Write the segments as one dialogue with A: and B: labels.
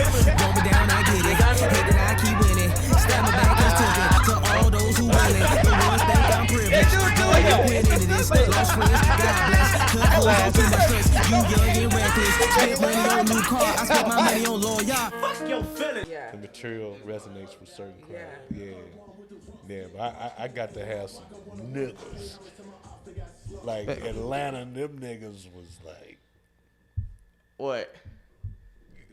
A: Roll me down, I get it. Hate that I keep winning. Stab my back and took it. To all those who win it. The ones think I'm privileged. No, I ain't win into this. Lost friends, God bless. Cut hoes off too much stress. You young and reckless. Spent money on new car. I spent my money on lawyer.
B: Fuck your feelings.
C: Yeah. The material resonates with certain crowds. Yeah, but I got to have some niggas. Like Atlanta, them niggas was like,
D: what?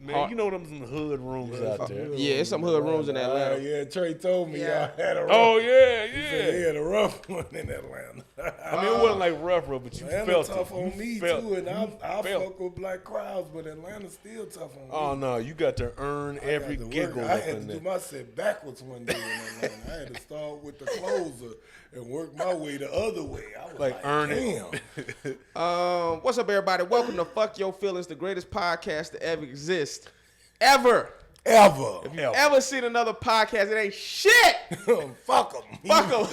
C: Man, you know them some hood rooms out there.
D: Yeah, it's some hood rooms in Atlanta.
E: Yeah, Trey told me y'all had a rough
C: Oh yeah,
E: He said he had a rough one in Atlanta.
C: I mean, it wasn't like rough, but you
E: Atlanta
C: felt
E: tough
C: it.
E: on me too, and I fuck with black crowds, but Atlanta's still tough on me.
C: Oh no, you got to earn every giggle.
E: I had to do my set backwards one day in Atlanta. I had to start with the closer and work my way the other way. I was like
C: earn
E: damn.
C: it.
D: What's up, everybody? Welcome to Fuck Your Feelings, the greatest podcast to ever exist. Ever. If you ever seen another podcast, it ain't shit.
E: Fuck them.
D: Fuck them.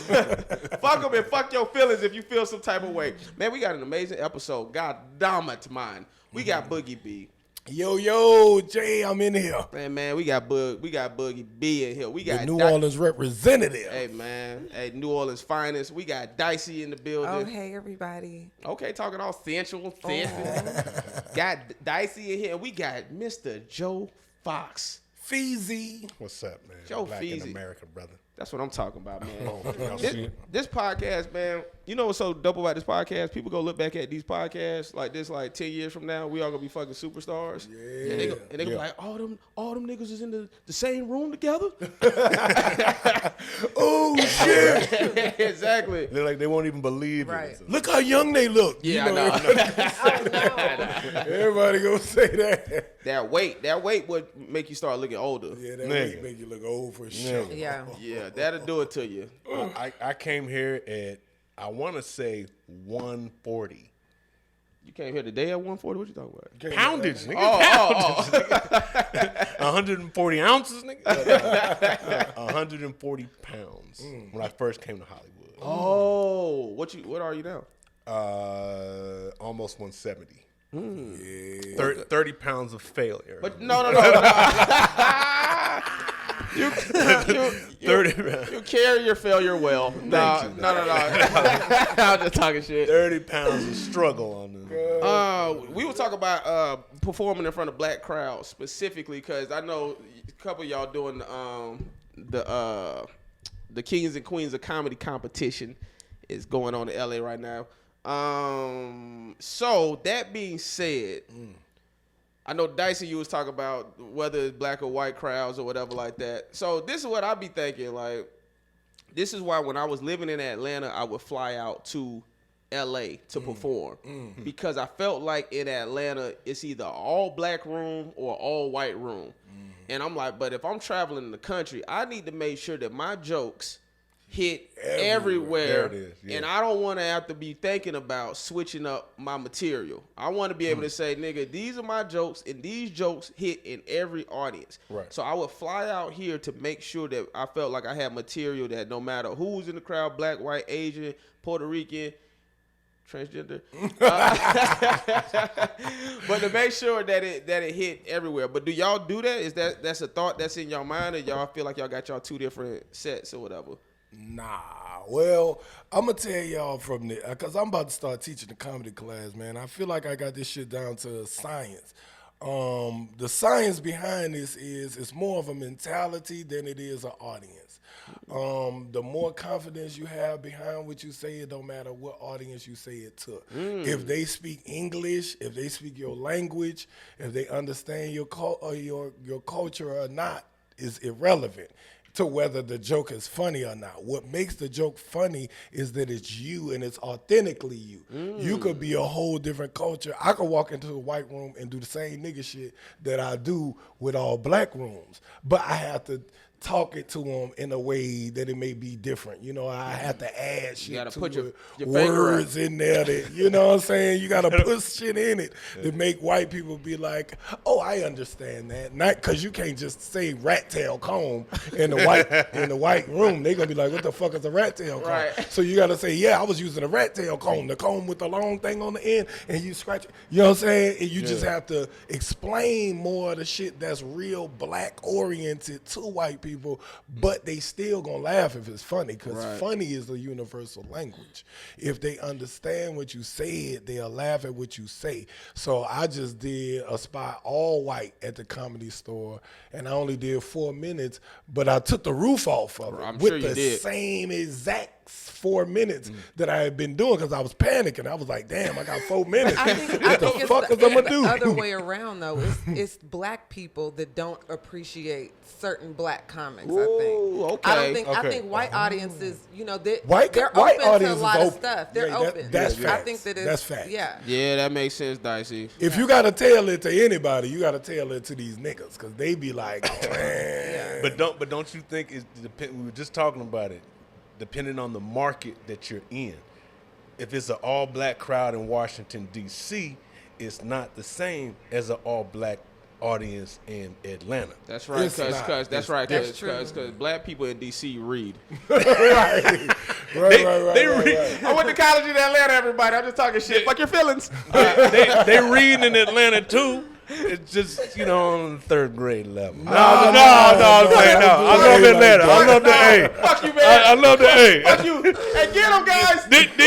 D: Fuck them and fuck your feelings if you feel some type of way. Man, we got an amazing episode. God damn it, man. We got Boogie B.
E: Yo, Jay, I'm in here.
D: Man, we got Boogie B in here. We got
E: the New Orleans representative.
D: Hey, man. Hey, New Orleans finest. We got Dicey in the building.
F: Oh, hey, everybody.
D: Okay, talking all sensual. Got Dicey in here. And we got Mr. Joe Fox.
E: Feezy.
C: What's up, man?
D: Joe
C: Black
D: Feezy.
C: in America, brother.
D: That's what I'm talking about, man.
C: Y'all see it?
D: This podcast, man, you know what's so dope about this podcast? People go look back at these podcasts like this, like 10 years from now, we all gonna be fucking superstars.
E: Yeah.
D: And they go be like, all them niggas is in the same room together?
E: Oh, shit.
D: Exactly.
C: They're like, they won't even believe
F: Right.
C: it.
E: Look how young they look.
D: Yeah,
E: You know, everybody gonna say that.
D: That weight would make you start looking older.
E: Yeah, that
C: Nigga.
E: weight make you look old for sure.
F: Yeah.
D: Yeah, that'll do it to you.
C: I came here at, I want to say 140.
D: You came here today at 140? What you talking about?
C: Poundage, nigga.
D: Oh.
C: 140 ounces, nigga. 140 pounds when I first came to Hollywood.
D: Oh, what are you now?
C: Almost 170.
E: Yeah.
C: 30 pounds of failure.
D: But no. You carry your failure well. No. I'm just talking shit.
C: 30 pounds of struggle on this.
D: We were talking about performing in front of black crowds specifically because I know a couple of y'all doing the Kings and Queens of Comedy competition is going on in LA right now. So that being said, I know Dicey, you was talking about whether it's black or white crowds or whatever like that. So this is what I be thinking. Like, this is why when I was living in Atlanta, I would fly out to LA to perform because I felt like in Atlanta, it's either all black room or all white room. And I'm like, but if I'm traveling in the country, I need to make sure that my jokes hit everywhere.
C: There it is, yeah.
D: And I don't want to have to be thinking about switching up my material. I want to be able to say, nigga, these are my jokes, and these jokes hit in every audience.
C: Right.
D: So I would fly out here to make sure that I felt like I had material that no matter who's in the crowd, black, white, Asian, Puerto Rican, transgender, but to make sure that it hit everywhere. But do y'all do that? Is that's a thought that's in y'all mind, or y'all feel like y'all got y'all two different sets or whatever?
E: Nah, well, I'm going to tell y'all from the, because I'm about to start teaching the comedy class, man. I feel like I got this shit down to science. The science behind this is it's more of a mentality than it is an audience. The more confidence you have behind what you say, it don't matter what audience you say it to. If they speak English, if they speak your language, if they understand your culture or not, is irrelevant to whether the joke is funny or not. What makes the joke funny is that it's you and it's authentically you. You could be a whole different culture. I could walk into a white room and do the same nigga shit that I do with all black rooms. But I have to talk it to them in a way that it may be different. You know, I have to add shit
D: gotta
E: to
D: put your
E: it,
D: finger
E: words in there that, you know what I'm saying? You got to put shit in it to make white people be like, oh, I understand that. Not because you can't just say rat tail comb in the white room. They're going to be like, what the fuck is a rat tail comb?
D: Right.
E: So you got to say, yeah, I was using a rat tail comb, the comb with the long thing on the end, and you scratch it. You know what I'm saying? And you just have to explain more of the shit that's real black oriented to white people, but they still gonna laugh if it's funny, because funny is a universal language. If they understand what you said, they'll laugh at what you say. So I just did a spot all white at the Comedy Store, and I only did 4 minutes, but I took the roof off of it
D: I'm
E: with
D: sure you
E: the
D: did.
E: same exact 4 minutes that I had been doing, because I was panicking. I was like, damn, I got 4 minutes.
B: I think
E: What the
B: it's
E: fuck is I gonna do?
B: the other way around, though. It's black people that don't appreciate certain black comics. I think. I don't think. I think white audiences, you know, they're
E: White
B: open to a
E: audience
B: lot
E: is
B: of
E: open.
B: stuff. They're
E: Yeah,
B: open.
E: that's
B: I
E: facts.
B: think that
E: That's facts.
B: Yeah.
D: Yeah, that makes sense, Dicey.
E: If you gotta tell it to anybody, you gotta tell it to these niggas, because they be like, man.
C: But don't you think it depend? We were just talking about it. Depending on the market that you're in, if it's an all-black crowd in Washington D.C., it's not the same as an all-black audience in Atlanta.
D: That's right,
E: It's not.
D: because black people in D.C. read.
E: right.
C: They read.
D: I went to college in Atlanta, everybody. I'm just talking shit. Fuck your feelings.
C: They read in Atlanta too. It's just, you know, on the third grade level. No, I'm saying no. I love Atlanta. I love the A.
D: Fuck you, man.
C: I love the A.
D: Fuck you. Hey, get them, guys.
C: Didn't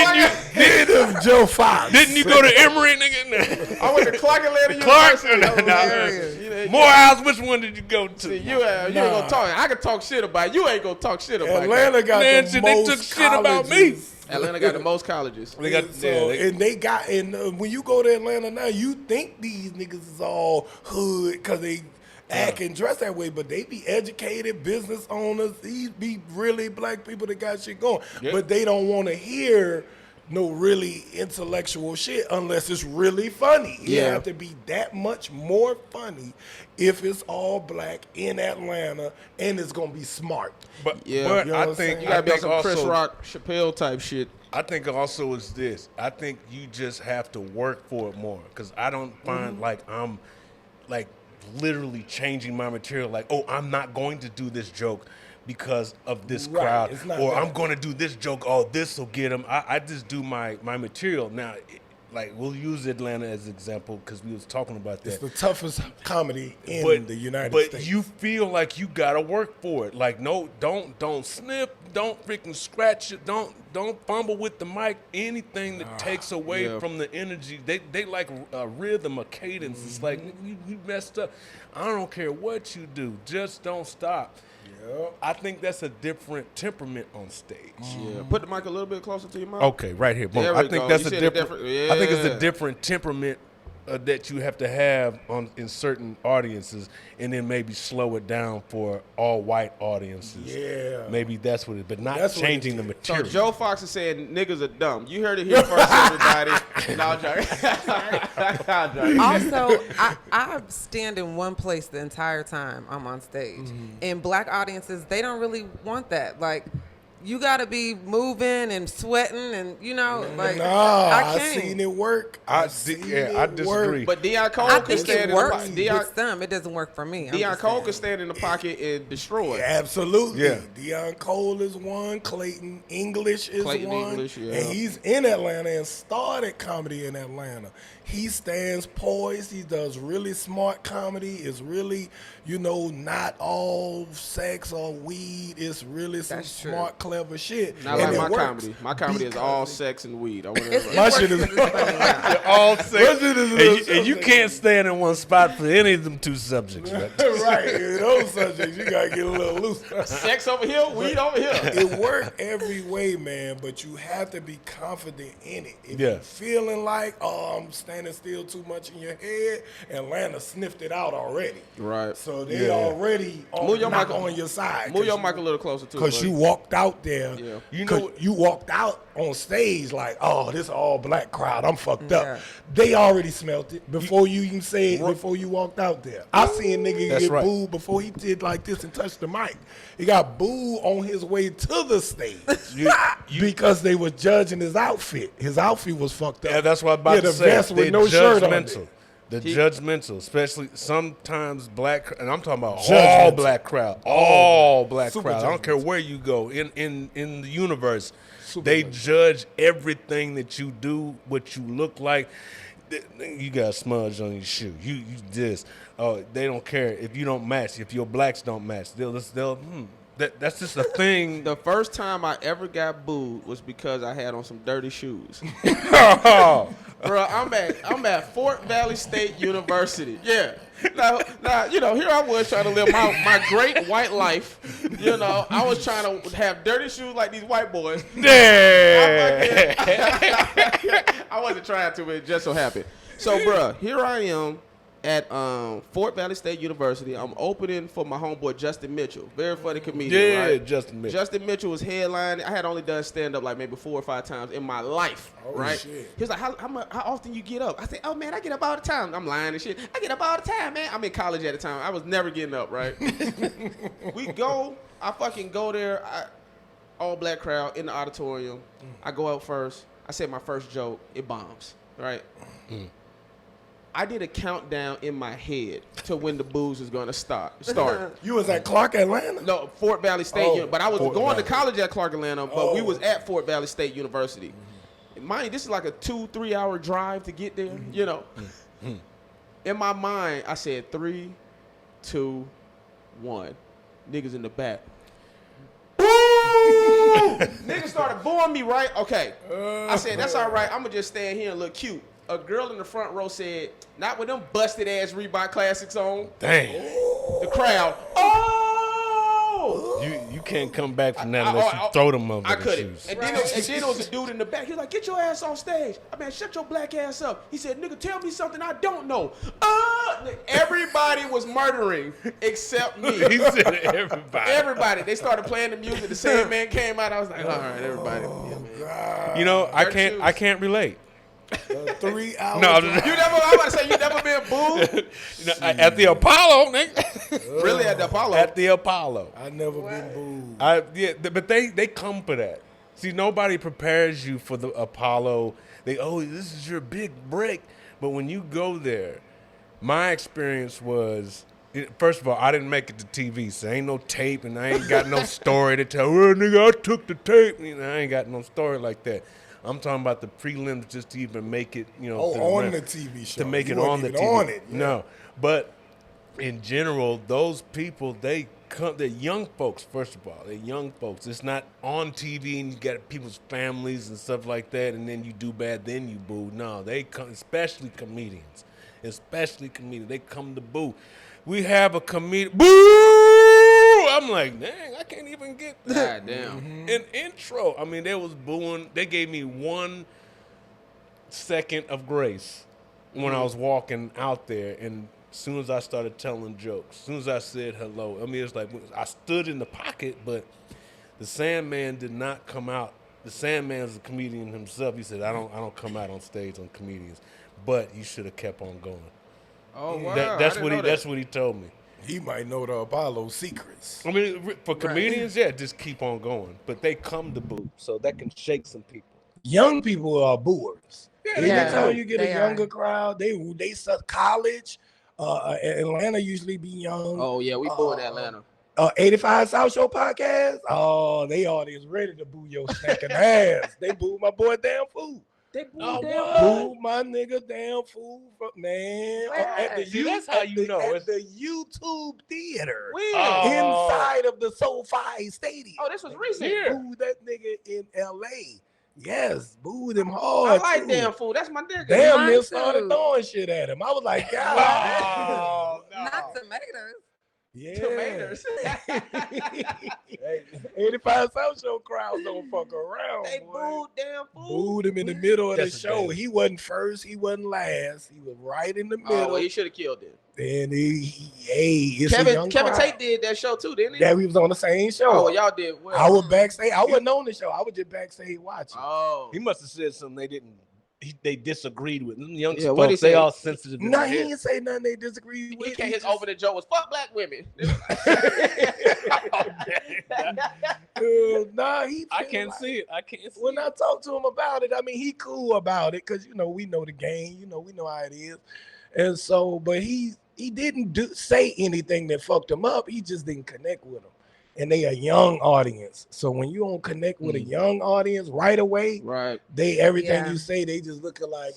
C: you?
E: Joe Fox.
C: Didn't you go to Emory, nigga?
D: I went to Clark Atlanta
C: Clark?
D: University.
C: Morehouse, which one did you go to?
D: See, you ain't gonna talk. I can talk shit about it. You ain't gonna talk shit about
E: Atlanta
D: it.
E: got
C: Man,
E: the
C: shit,
E: most
C: they took shit about me.
E: colleges.
D: Atlanta got the most colleges.
C: They got,
E: When you go to Atlanta now, you think these niggas is all hood because they act and dress that way, but they be educated business owners. These be really black people that got shit going, but they don't want to hear no really intellectual shit unless it's really funny. It have to be that much more funny if it's all black in Atlanta and it's gonna be smart.
C: But
E: You know what
C: I
E: I'm saying?
C: think
D: You gotta be on some
C: also,
D: Chris Rock, Chappelle type shit.
C: I think also is this. I think you just have to work for it more, because I don't find like I'm like literally changing my material. Like, oh, I'm not going to do this joke because of this crowd,
E: It's not
C: or
E: that.
C: I'm going to do this joke. Oh, this will get them. I just do my material now. Like, we'll use Atlanta as an example because we was talking about that.
E: It's the toughest comedy in the United States.
C: But you feel like you gotta work for it. Like, no, don't sniff, don't freaking scratch it, don't fumble with the mic. Anything that takes away from the energy, they like a rhythm, a cadence. It's like, you messed up. I don't care what you do, just don't stop. I think that's a different temperament on stage.
D: Yeah. Put the mic a little bit closer to your mouth.
C: Okay, right here. Boom.
D: There we
C: I think
D: go.
C: that's
D: You
C: a
D: said
C: different.
D: yeah.
C: I think it's a different temperament that you have to have in certain audiences, and then maybe slow it down for all white audiences.
E: Yeah.
C: Maybe that's what it. But not
E: That's what it
C: changing the
E: is.
D: So
C: material.
D: Joe Fox is saying niggas are dumb. You heard it here first, everybody. No, I'm joking. I'm joking.
B: Also, I stand in one place the entire time I'm on stage. And black audiences, they don't really want that. Like, you gotta be moving and sweating, and you know, like
E: I
B: can't.
E: seen it work.
C: I
E: seen
C: disagree.
E: work.
D: But Deion Cole
B: I
D: can
B: think
D: stand
B: it
D: in the
B: works
D: pocket. Deion
B: with some. It doesn't work for me. I'm
D: Deion
B: just
D: Cole
B: saying.
D: can stand in the pocket and destroy it.
E: Absolutely.
C: Yeah.
E: Deion Cole is one. Clayton English is
D: Clayton
E: one.
D: English, yeah.
E: And he's in Atlanta and started comedy in Atlanta. He stands poised. He does really smart comedy. It's really, not all sex or weed. It's really some
B: That's true.
E: smart, clever shit.
D: Not
E: And
D: like
E: it
D: my
E: works
D: comedy. My comedy is
E: because
D: all
E: it-
D: sex and weed. Or
B: It's-
D: whatever.
B: it
E: My
B: works
E: shit is-
B: 'cause it's funny now.
C: all sex,
E: What's it is
C: and you can't stand in one spot for any of them two subjects. Right?
E: Right. In those subjects, you got to get a little loose.
D: Sex over here, weed over here.
E: It worked every way, man, but you have to be confident in it. If
C: Yeah.
E: you're feeling like, oh, I'm standing still too much in your head, Atlanta sniffed it out already.
D: Right.
E: So they already
D: Move your
E: not
D: mic
E: on your side.
D: Move your mic a little closer to it.
E: Because
D: buddy.
E: you walked out walked there.
C: You
E: You
C: know
E: know,
C: what-
E: you walked out on stage like, oh, this all black crowd. I'm fucked
B: Yeah.
E: up. They already smelt it before you even say it, before you walked out there. I seen nigga
C: That's
E: get
C: right.
E: booed before he did like this and touched the mic. He got booed on his way to the stage because they was judging his outfit. His outfit was fucked up.
C: Yeah, that's what I'm about
E: yeah,
C: to
E: the
C: say.
E: vest with no shirt on
C: judgmental.
E: it.
C: The judgmental, especially sometimes black, and I'm talking about all
E: Judgmental.
C: black crowd, all black
E: Super
C: crowd. I don't care
E: judgmental.
C: where you go in the universe.
E: Super
C: They
E: judgmental.
C: judge everything that you do, what you look like. You got a smudge on your shoe. You this. Oh, they don't care if you don't match. If your blacks don't match, that's just a thing.
D: The first time I ever got booed was because I had on some dirty shoes. Bro, I'm at Fort Valley State University. Yeah. Now, you know, here I was trying to live my great white life. You know, I was trying to have dirty shoes like these white boys.
C: Yeah.
D: I wasn't trying to, but it just so happened. So, bruh, here I am at Fort Valley State University. I'm opening for my homeboy Justin Mitchell. Very funny comedian,
C: Yeah,
D: right?
C: Justin Mitchell.
D: Justin Mitchell was headlining. I had only done stand-up like maybe 4 or 5 times in my life, right?
E: Shit.
D: He was like, how often you get up? I said, oh, man, I get up all the time. I'm lying and shit. I get up all the time, man. I'm in college at the time. I was never getting up, right? I fucking go there. All black crowd in the auditorium. I go out first. I said my first joke. It bombs, right? I did a countdown in my head to when the booze was gonna start.
E: You was at Clark, Atlanta?
D: No, Fort Valley State. But I was
E: Fort
D: going to
E: Valley.
D: college at Clark, Atlanta. But we was at Fort Valley State University. And mind you, this is like a 2-3 hour drive to get there. You know. In my mind, I said 3, 2, 1. Niggas in the back. Boo! Niggas started booing me, right? Okay. I said, that's all right. I'm going to just stand here and look cute. A girl in the front row said, not with them busted ass Reebok Classics on.
C: Dang.
D: The crowd, oh!
C: You can't come back from that unless you throw them over
D: I
C: the
D: couldn't.
C: shoes.
D: And then there was a dude in the back. He was like, get your ass off stage. I mean, shut your black ass up. He said, nigga, tell me something I don't know. Everybody was murdering except me.
C: He said everybody.
D: Everybody. They started playing the music. The same man came out. I was like, all right, everybody.
C: You know, I
D: Dirty
C: can't relate.
E: 3 hours.
C: No,
D: I'm about to say, you never been booed?
C: You know, at the Apollo, nigga.
D: Really, at the Apollo?
C: At the Apollo.
E: I never been booed.
C: But they come for that. See, nobody prepares you for the Apollo. This is your big break. But when you go there, my experience was, first of all, I didn't make it to TV, so ain't no tape, and I ain't got no story to tell. Well, nigga, I took the tape. You know, I ain't got no story like that. I'm talking about the prelims just to even make it, you know.
E: On the TV show.
C: To make
E: You
C: it on the
E: wasn't
C: TV.
E: even on it. Yeah.
C: No. But in general, those people, they're young folks, first of all. They're young folks. It's not on TV and you got people's families and stuff like that, and then you do bad, then you boo. No, they come, especially comedians. They come to boo. We have a comedian. Boo! I'm like, dang, I can't even get that.
D: God damn.
C: An intro. I mean, they was booing. They gave me 1 second of grace when I was walking out there, and as soon as I started telling jokes, as soon as I said hello, I mean, it's like I stood in the pocket, but the Sandman did not come out. The Sandman is a comedian himself. He said, I don't come out on stage on comedians, but you should have kept on going.
D: Oh, wow.
C: That's
D: I didn't
C: what
D: know
C: he.
D: that.
C: That's what he told me.
E: He might know the Apollo secrets.
C: I mean, for comedians, yeah, just keep on going. But they come to boo, so that can shake some people.
E: Young people are booers. Anytime you get a
B: they
E: younger
B: are.
E: crowd, they suck college. Atlanta usually be young.
D: Oh, yeah, we booing Atlanta.
E: 85 South Show podcast. Oh, they audience ready to boo your stinking ass. They boo my boy Damn Fool.
D: They booed
E: Boo my nigga Damn Fool, man. At the,
C: See, that's how you know.
E: At the YouTube theater.
D: When?
E: Inside of the SoFi Stadium.
D: Oh, this was recent.
E: Boo that nigga in LA. Yes, booed him
D: I
E: hard.
D: like
E: too.
D: Damn Fool. That's my nigga.
E: Damn,
B: Mine
E: they
B: too.
E: started throwing shit at him. I was like, God.
B: Not tomatoes.
E: Yeah.
D: Tomatoes.
E: Hey, 85 South Show crowds don't fuck around.
D: They
E: boy.
D: booed Damn Fool.
E: Booed him in the middle of the
C: That's a
E: show.
C: damn.
E: He wasn't first. He wasn't last. He was right in the middle.
D: Oh, well, he should have killed it.
E: And it's a
D: Kevin
E: young crowd.
D: Tate did that show too, didn't he?
E: Yeah, we was on the same show.
D: Oh, y'all did well.
E: I was backstage. I wasn't on the show. I was just backstage watching.
D: Oh.
C: He must have said something they disagreed with. Them young
D: Yeah, what'd he
C: folks, they
D: say?
C: all sensitive.
E: No, he didn't say nothing they disagreed with.
D: He can't. His opening joke was "fuck black women."
E: Nah, he.
C: I can't see it. I can't see
E: When
C: it.
E: I talk to him about it, I mean, he cool about it because we know the game. We know how it is, and so, but he didn't say anything that fucked him up. He just didn't connect with them. And they a young audience. So when you don't connect with a young audience right away,
D: right?
E: Everything you say, they just looking like,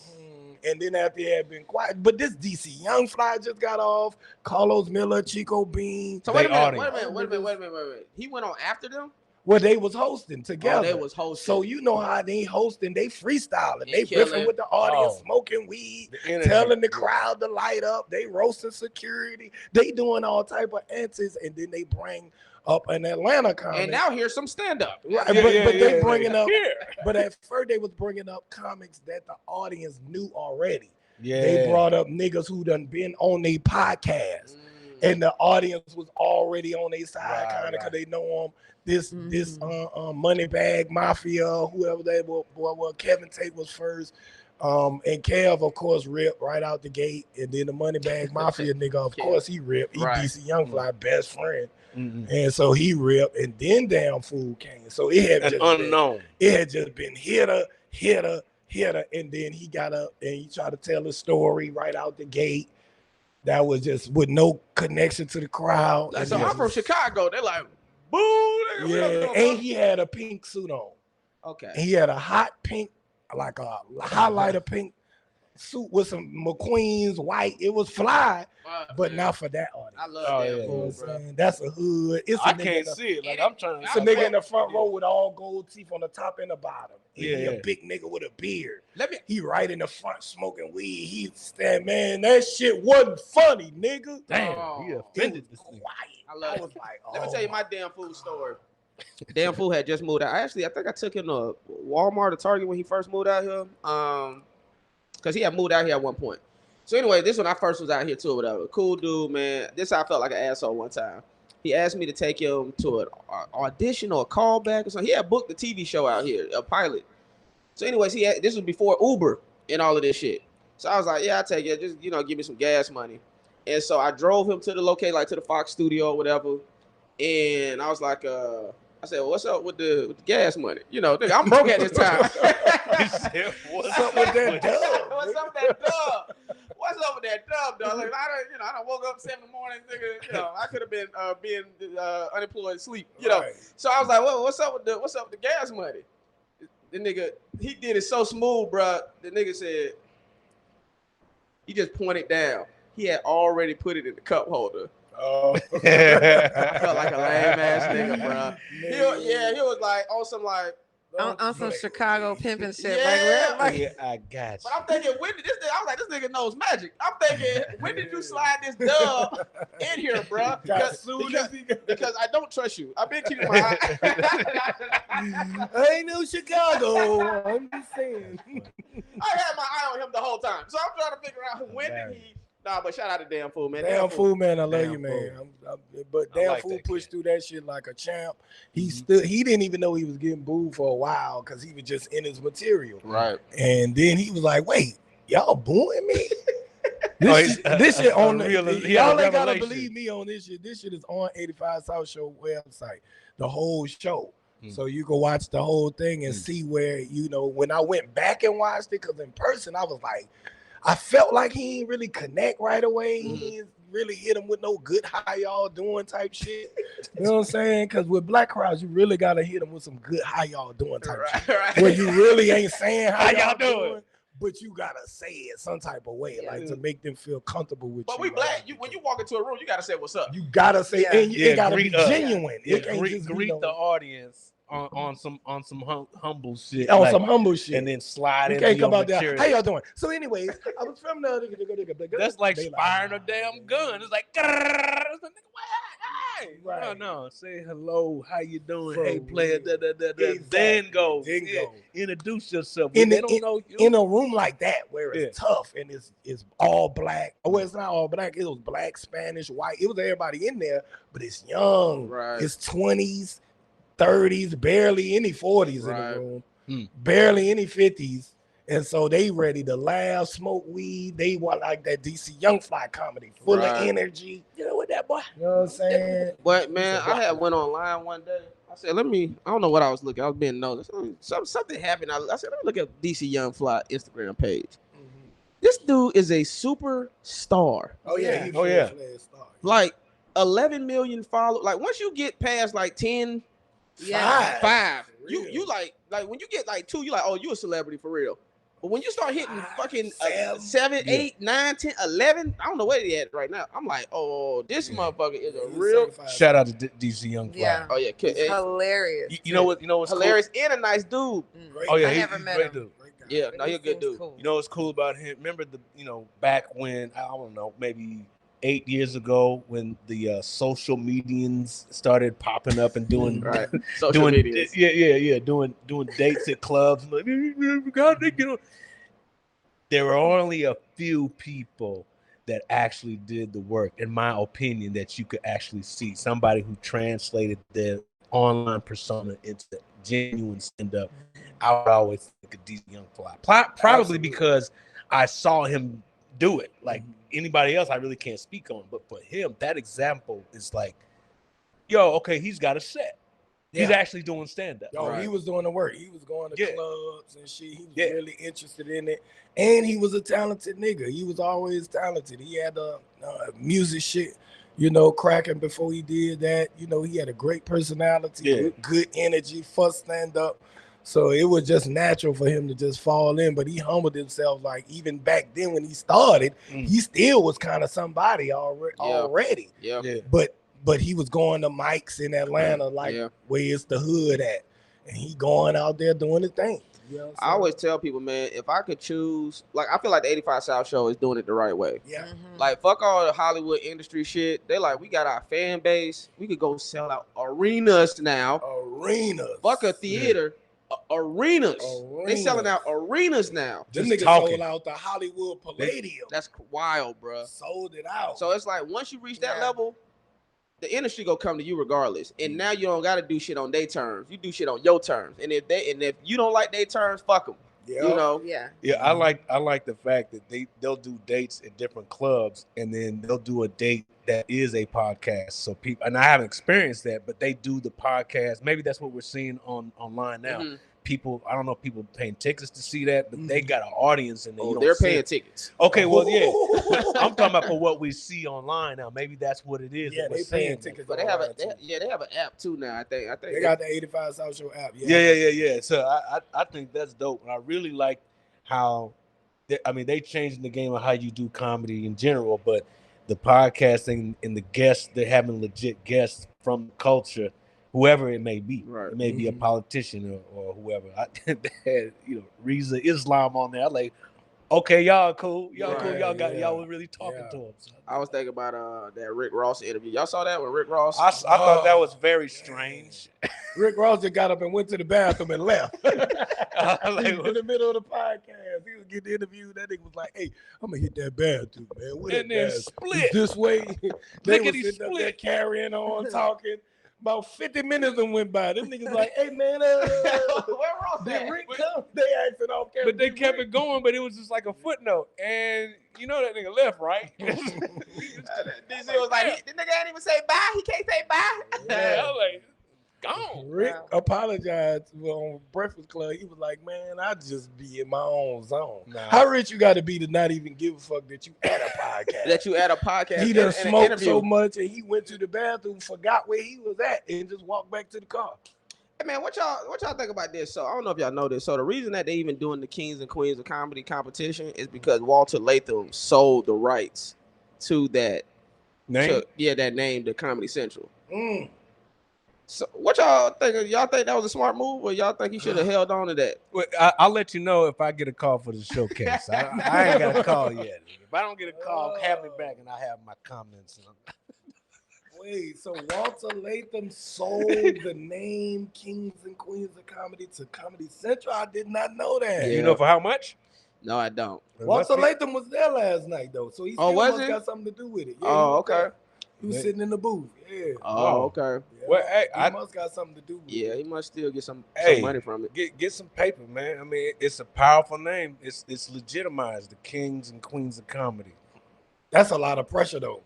E: And then after they had been quiet, but this DC Young Fly just got off. Carlos Miller, Chico Bean.
D: So wait a minute. He went on after them?
E: Well, they was hosting together.
D: Oh, they was hosting.
E: So you know how they hosting, they freestyling. They
D: killing.
E: riffing with the audience, smoking weed, telling the crowd to light up. They roasting security. They doing all type of antics, and then they bring up an Atlanta comic.
D: And now here's some stand-up.
E: Right, but they bringing up, but at first they was bringing up comics that the audience knew already.
C: Yeah.
E: They brought up niggas who done been on their podcast, and the audience was already on their side, kind of because they know them. This Moneybag Mafia, whoever they were, Kevin Tate was first. And Kev, of course, ripped right out the gate. And then the Moneybag Mafia nigga, of course, he ripped. He DC Young Fly best friend. And so he ripped. And then Damn Fool came. So it had just unknown. It had just been hitter. And then he got up and he tried to tell a story right out the gate. That was just with no connection to the crowd.
D: So I'm from Chicago. They're like, boo.
E: Yeah, and he had a pink suit on.
D: Okay.
E: And he had a hot pink, like a highlighter pink suit with some McQueen's white. It was fly, but not for that audience.
D: I love that.
E: Bro. That's a hood. It's a
C: I can't see it. Like I'm trying to.
E: It's a nigga in the front row with all gold teeth on the top and the bottom. He a big nigga with a beard. He right in the front smoking weed. He said, "Man, that shit wasn't funny, nigga."
C: Damn, he offended this nigga.
D: I love it.
E: Like,
D: let me tell you my Damn Fool story. Damn Fool had just moved out. I think I took him to Walmart or Target when he first moved out here. Because he had moved out here at one point. So anyway, this when I first was out here too, or whatever. Cool dude, man. This I felt like an asshole one time. He asked me to take him to an audition or a callback or something. He had booked the TV show out here, a pilot. So anyways, this was before Uber and all of this shit. So I was like, yeah, I'll take it. Just, give me some gas money. And so I drove him to the location, like to the Fox studio or whatever. And I was like, I said, well, what's up with the gas money? Nigga, I'm broke at this time.
E: What's up with that dub?
D: What's up with that dub? What's up with that dub, dog? Like, I don't woke up 7 in the morning, nigga. I could have been being unemployed, sleep.
E: Right.
D: So I was like, well, what's up with the gas money? The nigga, he did it so smooth, bro. The nigga said, he just pointed down. He had already put it in the cup holder.
E: Oh,
D: I felt like a lame ass nigga, bro. He was like on some
B: on some Chicago pimping shit.
D: Yeah,
C: I got you.
D: But I'm thinking, I was like, this nigga knows magic. I'm thinking, when did you slide this dub in here, bro? Because I don't trust you. I've been keeping my eye.
E: I ain't no Chicago. I'm just saying.
D: I had my eye on him the whole time, so I'm trying to figure out when did he. Nah, but shout out to Damn Fool, man.
E: Damn Fool, man, I love you, man. But Damn
C: like
E: Fool pushed through that shit like a champ. He didn't even know he was getting booed for a while because he was just in his material.
D: Right.
E: And then he was like, wait, y'all booing me? This shit on y'all ain't gotta believe me on this shit. This shit is on 85 South Show website, the whole show. So you can watch the whole thing and see where, when I went back and watched it, because in person I was like, I felt like he ain't really connect right away. He ain't really hit him with no good how y'all doing type shit. You know what I'm saying? Because with black crowds, you really got to hit them with some good how y'all doing type shit.
D: Right.
E: Where you really ain't saying how y'all doing, but you got to say it some type of way, like to make them feel comfortable with you.
D: But we black. When you walk into a room, you got to say what's up.
E: You got to say, and it got to be genuine.
C: Yeah,
E: It can't just
C: greet the audience. On some humble shit.
E: On some humble shit.
C: And then slide
E: you
C: into
E: can't
C: your
E: come out there.
C: material.
E: How y'all doing? So anyways, I was from the
C: That's like firing a damn gun. It's like, right. No. Say hello. How you doing?
E: For
C: Hey, player.
E: real. Exactly.
C: Then go.
E: Then go.
C: Introduce yourself.
E: In
C: They don't know you.
E: in a room like that where it's tough and it's all black. Oh, it's not all black. It was black, Spanish, white. It was everybody in there, but it's young.
D: Right.
E: It's 20s, 30s, barely any 40s in
D: Right.
E: the room, barely any 50s. And so they ready to laugh, smoke weed. They want like that DC Young Fly comedy, full of energy. You know what that boy? You know what I'm saying?
D: But man, I had went online one day. I said, I don't know what I was looking. I was being noticed. Something happened. I said, let me look at DC Young Fly Instagram page. This dude is a superstar.
E: Oh yeah. Star.
D: Like 11 million followers. Like once you get past like 10,
B: Yeah.
D: 5, you like when you get like 2, you like, oh, you a celebrity for real. But when you start hitting fucking 7, 8, 9, 10, 11, I don't know where they at right now. I'm like, oh, this motherfucker is a real.
C: Shout out to DC Young Fly.
B: Yeah.
D: Oh yeah,
B: It's hilarious.
C: You know what's
D: hilarious and a nice dude.
C: Oh yeah,
B: I
C: he's
B: never met
C: great
B: him.
C: dude.
D: Yeah, no, you're a good dude.
B: Cool.
C: You know what's cool about him? Remember back when, I don't know, maybe 8 years ago when the social medians started popping up and doing
D: Right. Social medias.
C: doing dates at clubs. Like, how they get on? There were only a few people that actually did the work, in my opinion, that you could actually see. Somebody who translated their online persona into genuine stand-up. I would always think of DC Young Fly. Probably because I saw him do it. Like anybody else, I really can't speak on. But for him, that example is like, yo, okay, he's got a set. He's actually doing stand-up.
E: Yo, he was doing the work. He was going to clubs and shit. He was really interested in it. And he was a talented nigga. He was always talented. He had music shit, cracking before he did that. He had a great personality, good energy, first stand-up. So it was just natural for him to just fall in. But he humbled himself. Like, even back then when he started, he still was kind of somebody already.
D: Yeah.
E: But he was going to mics in Atlanta, where it's the hood at. And he going out there doing his thing. You know
D: I always tell people, man, if I could choose, like, I feel like the 85 South Show is doing it the right way.
E: Yeah.
D: Like, fuck all the Hollywood industry shit. They like, we got our fan base. We could go sell out arenas now. Fuck a theater. Arenas. They selling out arenas now.
E: Them niggas sold out the Hollywood Palladium.
D: That's wild, bro.
E: Sold it out.
D: So it's like, once you reach that level, the industry gonna come to you regardless. And now you don't gotta do shit on their terms. You do shit on your terms. And if you don't like their terms, fuck them.
B: Yeah.
C: Yeah, I like the fact that they'll do dates at different clubs, and then they'll do a date that is a podcast. So people, and I haven't experienced that, but they do the podcast. Maybe that's what we're seeing online now. People, I don't know if people paying tickets to see that, but they got an audience in there.
D: They're paying tickets.
C: Okay, well, yeah. I'm talking about for what we see online now. Maybe that's what it is.
E: Yeah, they paying tickets.
D: But they have an app too now. I think
E: they got the 85 South Show app.
C: Yeah. So I think that's dope, and I really like how they changing the game of how you do comedy in general, but the podcasting and the guests, they're having legit guests from the culture. Whoever it may be, It may be a politician or whoever. They had, Reza Islam on there. I'm like, okay, y'all cool, cool. Y'all were really talking to him. So,
D: I was thinking about that Rick Ross interview. Y'all saw that with Rick Ross?
C: I thought that was very strange.
E: Rick Ross just got up and went to the bathroom and left. In the middle of the podcast, he was getting interviewed. That nigga was like, "Hey, I'm gonna hit that bathroom, man. What
C: and then split
E: this way." They was
C: Lickety
E: sitting up there carrying on, talking. About 50 minutes and went by. Them niggas like, "Hey man, where Ross did Rick come?" They acted off camera.
C: But they kept it going, but it was just like a footnote. And that nigga left, right?
D: DC was like, the nigga ain't even say bye. He can't say bye.
C: Yeah, I was like, gone.
E: Rick apologized on Breakfast Club. He was like, "Man, I just be in my own zone."
C: Nah.
E: How rich you got to be to not even give a fuck that you at a podcast? He done smoked so much, and he went to the bathroom, forgot where he was at, and just walked back to the car.
D: Hey man, what y'all think about this? So I don't know if y'all know this. So the reason that they even doing the Kings and Queens of Comedy competition is because Walter Latham sold the rights to that
C: name.
D: That name, the Comedy Central. So what y'all think? Y'all think that was a smart move, or y'all think he should have held on to that?
C: Well, I'll let you know if I get a call for the showcase. I ain't got a call yet. If I don't get a call, have me back, and I have my comments.
E: Wait, so Walter Latham sold the name Kings and Queens of Comedy to Comedy Central? I did not know that.
D: Yeah.
C: You know for how much?
D: No, I don't.
E: Walter Latham was there last night though, so he still
D: was
E: must
D: he?
E: got something to do with it. Yeah,
D: Oh,
E: he was
D: okay.
E: there. He was sitting in the booth. Yeah.
D: Oh, okay.
E: Yeah.
C: Well, hey,
E: he must got something to do with it.
D: Yeah, he must still get some money from it.
C: Get some paper, man. I mean, it's a powerful name. It's legitimized, the Kings and Queens of Comedy.
E: That's a lot of pressure though.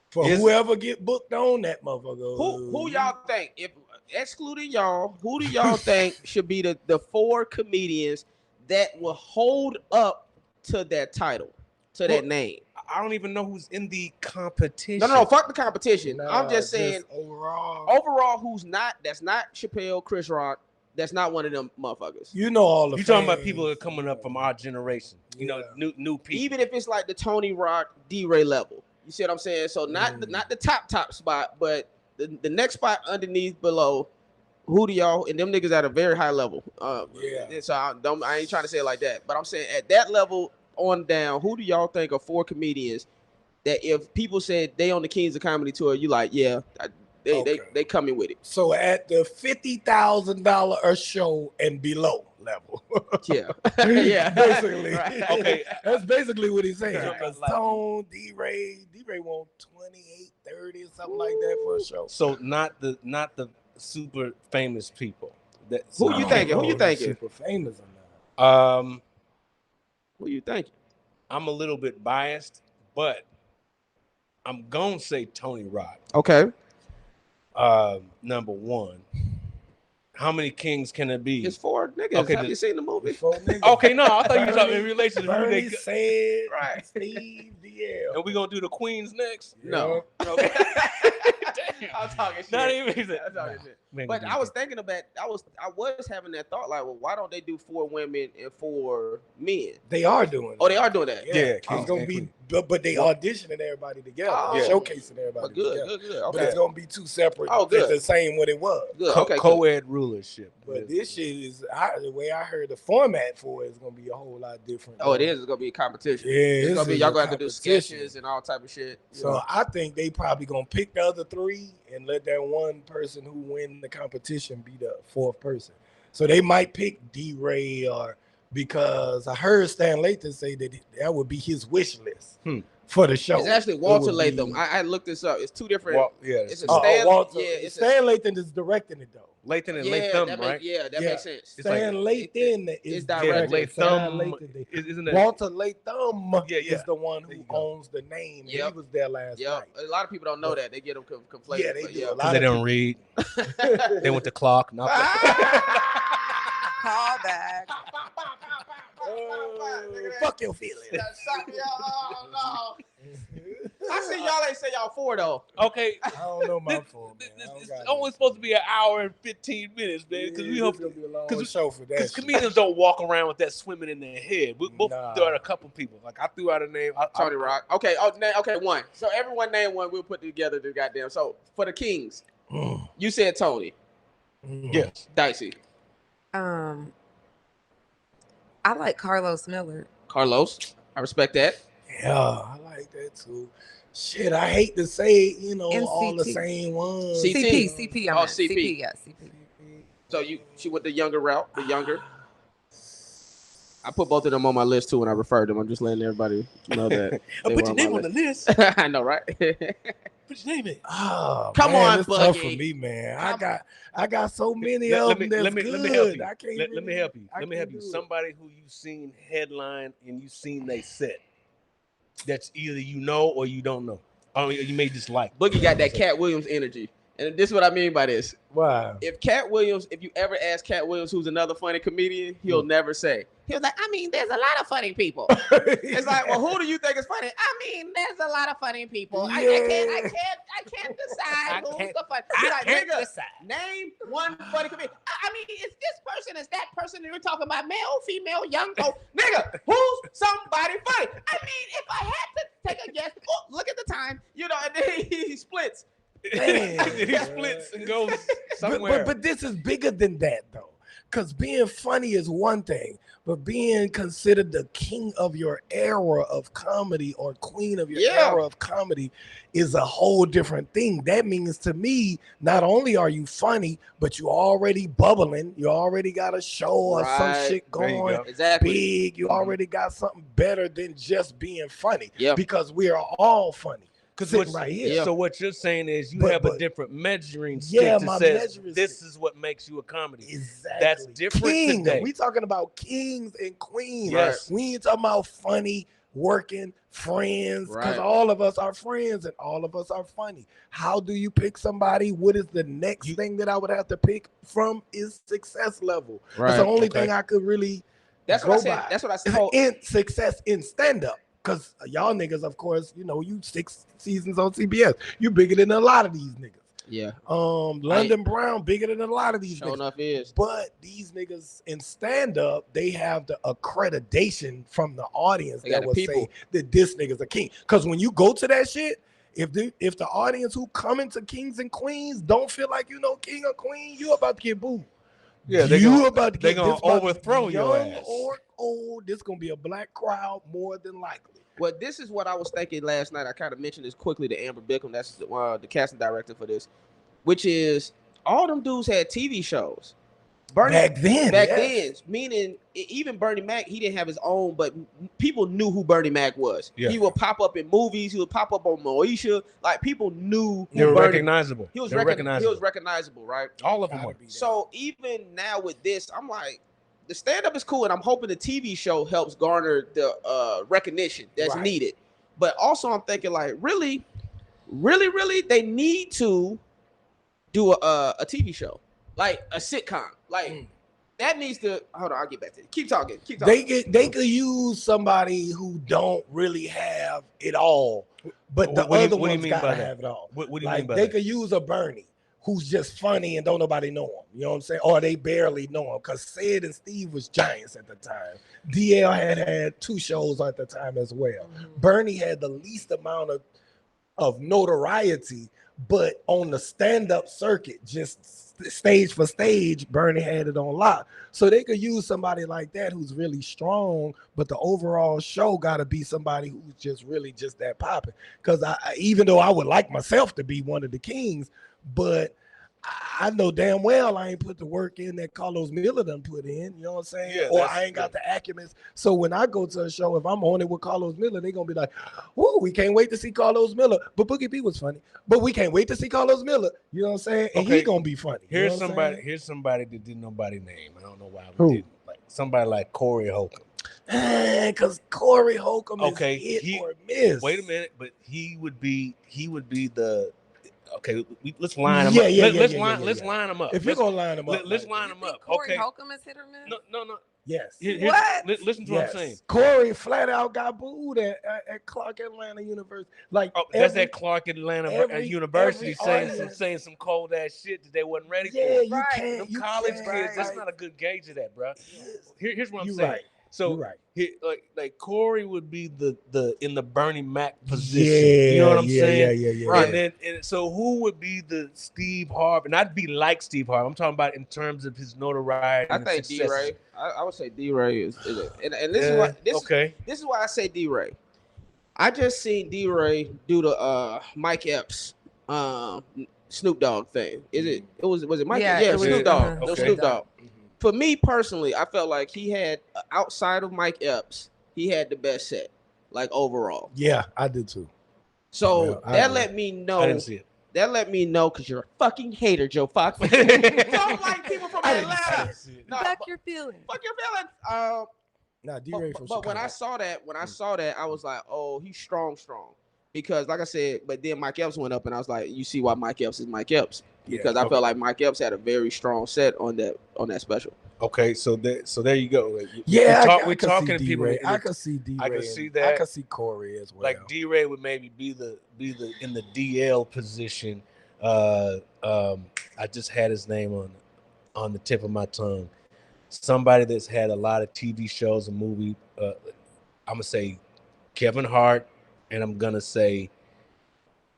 E: For whoever get booked on that motherfucker.
D: Who y'all think, if excluding y'all, who do y'all think should be the 4 comedians that will hold up to that title, to that name?
C: I don't even know who's in the competition.
D: No, fuck the competition.
E: Nah,
D: I'm just saying overall, that's not Chappelle, Chris Rock, that's not one of them motherfuckers.
E: You know all the
C: You talking about people that are coming up from our generation. You know, new people.
D: Even if it's like the Tony Rock, D-Ray level. You see what I'm saying? So not the top spot, but the next spot underneath, below. Who do y'all and them niggas at a very high level? So I ain't trying to say it like that, but I'm saying at that level on down, who do y'all think are 4 comedians that if people said they on the Kings of Comedy tour, you like, yeah, they coming with it.
E: So at the $50,000 a show and below level.
D: Yeah.
E: Basically.
D: Right.
C: Okay.
E: That's basically what he's saying.
D: Right.
E: Because Tone, D-Ray want 28, 30, something like that for a show.
C: So not the super famous people.
D: Who you thinking? Who you thinking?
E: Super famous or not?
D: Who you thinking?
C: I'm a little bit biased, but I'm gonna say Tony Rock.
D: Okay.
C: Number 1. How many kings can it be?
D: It's 4 niggas.
C: Okay,
D: Have you seen the movie?
C: Okay, no, I thought you were talking in relation to who
E: Bernie
C: they
E: said,
D: Right.
E: Steve, DL.
C: And we gonna do the queens next?
D: No.
C: Okay.
D: I'm talking shit.
C: Not even.
D: I'm talking shit.
C: Man,
D: But I was thinking about I was having that thought like, well, why don't they do 4 women and 4 men?
E: They are doing it.
D: Oh, they are doing that.
C: Yeah,
E: It's
C: Kings
E: gonna
C: and
E: be,
C: Queens.
E: but they auditioning everybody together,
D: Oh.
E: showcasing everybody
D: But good,
E: together.
D: good.
E: But
D: Okay.
E: it's gonna be 2 separate.
D: Oh, good.
E: The same what it was.
D: Good. Okay. Good.
C: Co-ed rulership.
E: But this shit is the way I heard the format for it is gonna be a whole lot different.
D: Oh, it is. It's gonna be a competition.
E: Yeah,
D: It's gonna be y'all gonna have to do
E: competition.
D: sketches and all type of shit.
E: So I think they probably gonna pick the other 3 and let that one person who win the competition be the 4th person. So they might pick D-Ray or because I heard Stan Lathan say that would be his wish list for the show.
D: It's actually Walter Latham. I looked this up. It's 2 different. It's a Stan.
E: Walter.
D: Yeah, it's
E: Stan Lathan is directing it though.
C: Lathan and
D: yeah,
C: Latham,
D: that
C: right?
D: makes sense.
E: Stan Lathan is
D: directing.
E: directing.
C: Latham.
E: Stan
C: Isn't it?
E: Walter Latham
C: Yeah.
E: is the one who owns the name.
D: Yep.
E: He was there last night.
D: A lot of people don't know that. They get them conflated.
E: Yeah, they
D: but
E: do. A lot
C: Because they don't read. They went to Clark. No.
B: Call back.
E: Fuck your feelings.
D: Oh, no. I see y'all ain't say y'all 4 though.
C: Okay.
E: I don't know my fault, man.
C: It's only supposed to be an hour and 15 minutes, man. Because we hope.
E: It's gonna be a long show for that.
C: Because
E: shit.
C: comedians don't walk around with that swimming in their head. We'll
E: Nah.
C: throw out a couple people. Like I threw out a name.
D: Tony Rock. Okay. Oh, okay. 1. So everyone name 1. We'll put together the goddamn. So for the Kings, you said Tony.
C: Yes.
D: Dicey.
B: I like Carlos Miller.
D: Carlos. I respect that.
E: Yeah, I like that too. Shit, I hate to say it, all the
B: NCT.
E: same ones.
B: CP. I meant.
D: CP.
B: CP. Yeah, CP.
D: So she went the younger route, the younger. I put both of them on my list too, and I referred them. I'm just letting everybody know that.
C: I'll put your name on the list.
D: I know, right?
C: Put your name in.
E: Oh,
D: Come
E: man,
D: on,
E: it's tough for
D: Boogie.
E: me, man. I got so many of them that's
C: let me
E: good.
C: help you.
E: I can't
C: Let me help you.
E: I
C: Let me
E: can't
C: help you.
E: do it.
C: Somebody who you've seen headline and you've seen they set. That's either you know or you don't know. Or you may just like.
D: Boogie got that Cat Williams energy, and this is what I mean by this.
E: Wow.
D: If you ever ask Cat Williams, who's another funny comedian, he'll never say. He'll like, I mean, there's a lot of funny people. It's like, well, who do you think is funny? I mean, there's a lot of funny people. I can't decide who's the funny. I can't decide. Name one funny comedian. I mean, is this person, is that person? You're talking about male, female, young, old. Nigga, who's somebody funny? I mean, if I had to take a guess, look at the time, and then he splits.
E: Man,
C: He splits and goes somewhere.
E: but this is bigger than that though. because being funny is one thing, but being considered the king of your era of comedy or queen of your era of comedy is a whole different thing. That means to me, not only are you funny, but you already bubbling. You already got a show or some shit going big. You already got something better than just being funny.
D: Yeah.
E: Because we are all funny. Right here.
C: So what you're saying is you have a different measuring stick that says this is what makes you a comedy.
E: Exactly.
C: That's different today.
E: We talking about kings and queens.
C: Yes.
E: We ain't talking about funny, working, friends, because all of us are friends and all of us are funny. How do you pick somebody? What is the next thing that I would have to pick from is success level. That's the only thing I could really
D: That's what I said. That's what I said.
E: In success in stand-up. Because y'all niggas, of course, you know, you 6 seasons on CBS. You bigger than a lot of these niggas.
D: Yeah.
E: London Brown bigger than a lot of these niggas.
D: Enough is.
E: But these niggas in stand-up, they have the accreditation from the audience that will say that this nigga's a king. Because when you go to that shit, if the audience who coming to Kings and Queens don't feel like you know king or queen, you about to get booed.
C: Yeah, they're gonna overthrow your ass.
E: Or old, this gonna be a black crowd more than likely.
D: Well, this is what I was thinking last night. I kind of mentioned this quickly to Amber Bickham, that's the casting director for this, which is all them dudes had TV shows.
E: Back then,
D: meaning even Bernie Mac, he didn't have his own, but people knew who Bernie Mac was. Yeah. He would pop up in movies. He would pop up on Moesha. Like people knew.
C: They were recognizable.
D: He was recognizable, right?
C: All of them were.
D: So even now with this, I'm like, the stand-up is cool, and I'm hoping the TV show helps garner the recognition that's needed. But also, I'm thinking like, really, they need to do a TV show, like a sitcom. Like that needs to. Hold on, I'll get back to it. Keep talking.
E: They could use somebody who don't really have it all, but the other ones gotta have it all.
C: What do you mean by
E: they
C: that?
E: could use a Bernie who's just funny and don't nobody know him. You know what I'm saying? Or they barely know him because Sid and Steve was giants at the time. DL had 2 shows at the time as well. Bernie had the least amount of notoriety, but on the stand-up circuit, just stage for stage, Bernie had it on lock. So they could use somebody like that who's really strong, but the overall show got to be somebody who's just really just that popping. Because even though I would like myself to be one of the kings, but I know damn well I ain't put the work in that Carlos Miller done put in, you know what I'm saying?
C: Yeah,
E: or I ain't got the acumen. So when I go to a show, if I'm on it with Carlos Miller, they gonna be like, whoa, we can't wait to see Carlos Miller. But Boogie B was funny. But we can't wait to see Carlos Miller. You know what I'm saying? And he gonna be funny.
C: Here's somebody that didn't nobody name. I don't know why we didn't. Like somebody like Corey Holcomb.
E: Because Corey Holcomb is hit or miss.
C: Wait a minute, but he would be the. Okay, let's line them up. Let's line them up.
E: If you're gonna line them up,
C: let's line them up.
B: Corey Holcomb is hit or miss?
C: No.
E: Yes.
C: Listen to what I'm saying.
E: Corey flat out got booed at Clark Atlanta University. Like
C: that's at Clark Atlanta University saying some cold ass shit that they wasn't ready for.
E: Yeah, you can't.
C: Them college kids, that's not a good gauge of that, bro. Here's what I'm saying.
E: Right.
C: So like Corey would be the in the Bernie Mac position.
E: Yeah,
C: you know what I'm saying?
E: Yeah.
C: Right. And so who would be the Steve Harvey? Not be like Steve Harvey. I'm talking about in terms of his notoriety.
D: I think D-Ray. I would say D-Ray is it. And this is why this is why I say D-Ray. I just seen D-Ray do the Mike Epps Snoop Dogg thing. Was it Mike? Yeah, Snoop Dogg.
C: Okay.
D: Snoop Dogg. For me personally, I felt like he had, outside of Mike Epps, he had the best set, like overall.
E: Yeah, I did too.
D: So that let me know.
C: I didn't see it.
D: That let me know because you're a fucking hater, Joe Fox. Don't like people from Atlanta.
B: Fuck your feelings.
D: Fuck your feelings.
E: Nah, D-Ray from
D: But
E: Chicago.
D: when I saw that, I was like, oh, he's strong. Because like I said, but then Mike Epps went up, and I was like, you see why Mike Epps is Mike Epps. Because I felt like Mike Epps had a very strong set on that special.
C: Okay, so there you go.
E: We're
C: talking to people.
E: I could see D-Ray.
C: I could see that.
E: I could see Corey as well.
C: Like D-Ray would maybe be the in the DL position. I just had his name on the tip of my tongue. Somebody that's had a lot of TV shows and movie. I'm gonna say Kevin Hart, and I'm gonna say.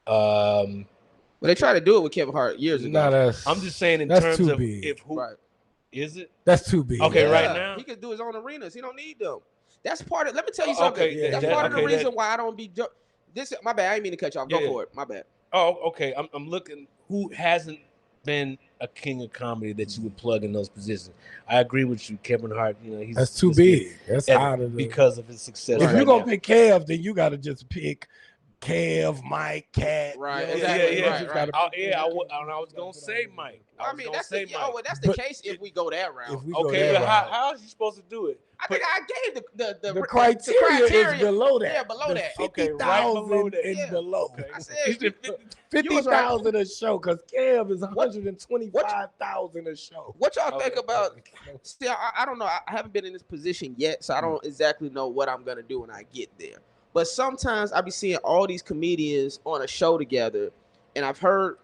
D: But they tried to do it with Kevin Hart years ago.
C: I'm just saying in terms of
E: big.
C: Is it?
E: That's too big.
C: Okay, right now?
D: He could do his own arenas. He don't need them. That's part of. Let me tell you something.
C: Okay,
D: that's part of the reason why I don't be. This my bad. I didn't mean to cut you off. Go for it. My bad.
C: Oh, okay. I'm looking. Who hasn't been a king of comedy that you would plug in those positions? I agree with you, Kevin Hart. You know,
E: that's too big. That's out of
C: because of his success.
E: If you're gonna pick Kev, then you got to just pick Kev, Mike, Cat.
D: Right.
E: Exactly.
C: Right. I was gonna say Mike.
D: That's the case if we go that route.
C: Okay, but how is you supposed to do it?
D: I think I gave the
E: criteria is below that.
D: Yeah, below that.
E: 50,000 is below.
D: Okay. I said
E: 50,000 a show because Kev is 125,000 a show.
D: What y'all think about? See, I don't know. I haven't been in this position yet, so I don't exactly know what I'm gonna do when I get there. But sometimes I be seeing all these comedians on a show together, and I've heard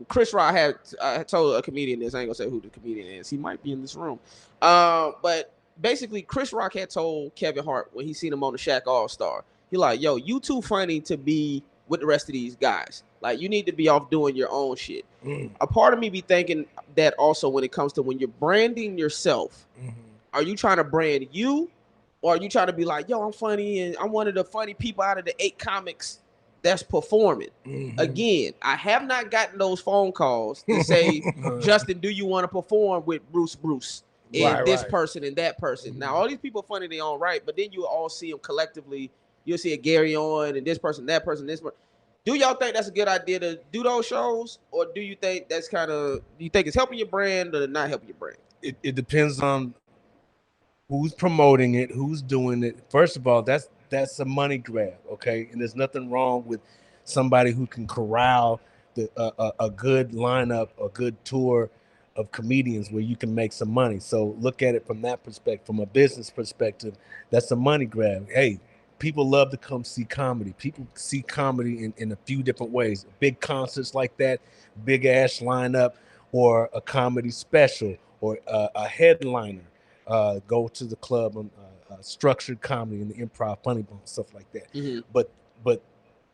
D: Chris Rock had told a comedian this. I ain't gonna say who the comedian is. He might be in this room. But basically, Chris Rock had told Kevin Hart when he seen him on the Shaq All-Star, he like, yo, you too funny to be with the rest of these guys. Like, you need to be off doing your own shit. A part of me be thinking that also when it comes to when you're branding yourself, are you trying to brand you? Or are you trying to be like, yo, I'm funny and I'm one of the funny people out of the 8 comics that's performing? Again, I have not gotten those phone calls to say, Justin, do you want to perform with Bruce and this person and that person? Now, all these people are funny in their own right, but then you all see them collectively. You'll see a Gary on and this person, that person, this person. Do y'all think that's a good idea to do those shows? Or do you think that's do you think it's helping your brand or not helping your brand?
C: It depends on who's promoting it, who's doing it. First of all, that's a money grab, okay? And there's nothing wrong with somebody who can corral a good lineup, a good tour of comedians where you can make some money. So look at it from that perspective, from a business perspective. That's a money grab. Hey, people love to come see comedy. People see comedy in a few different ways. Big concerts like that, big ass lineup, or a comedy special, or a headliner. Go to the club on structured comedy and the improv, funny bone, stuff like that. But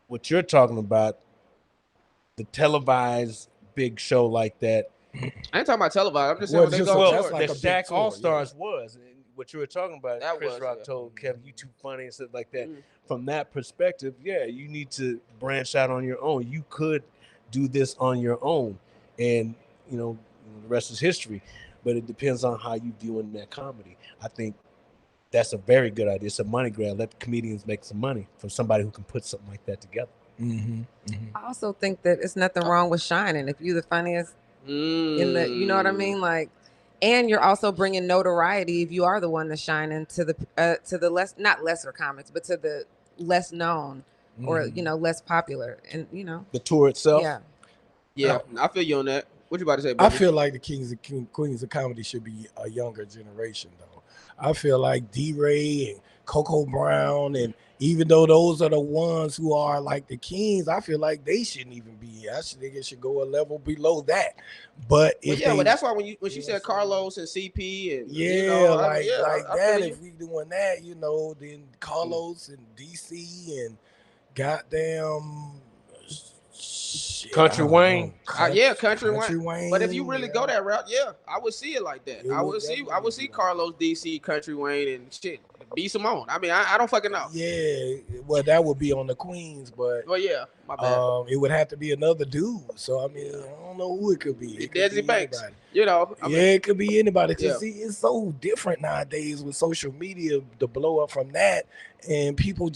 C: what you're talking about, the televised big show like that.
D: I ain't talking about televised. I'm just saying they go.
C: Well, the Shaq All Stars was. And what you were talking about, Chris Rock told Kevin, you too funny and stuff like that. From that perspective, yeah, you need to branch out on your own. You could do this on your own, and the rest is history. But it depends on how you viewing that comedy. I think that's a very good idea. It's a money grab. Let the comedians make some money from somebody who can put something like that together.
B: I also think that it's nothing wrong with shining if you're the funniest in the, you know what I mean? Like, and you're also bringing notoriety if you are the one that's shining to the less, not lesser comics, but to the less known or less popular, and
C: the tour itself.
D: Yeah, I feel you on that. What you about to say, buddy?
E: I feel like the kings and queens of comedy should be a younger generation, though. I feel like D-Ray and Coco Brown, and even though those are the ones who are like the kings, I feel like they shouldn't even be. I think it should go a level below that. But
D: well, that's why when she said Carlos and CP and
E: if we doing that, then Carlos and DC and goddamn.
C: Country Wayne.
D: Country Wayne. But if you really go that route, I would see it like that. I would see Carlos, DC, Country Wayne, and shit. B. Simone. I mean, I don't fucking know.
E: Yeah, well, that would be on the Queens, but
D: my bad.
E: It would have to be another dude. So I mean, I don't know who it could be. It could
D: be Banks.
E: Anybody. It could be anybody. See, it's so different nowadays with social media to blow up from that, and people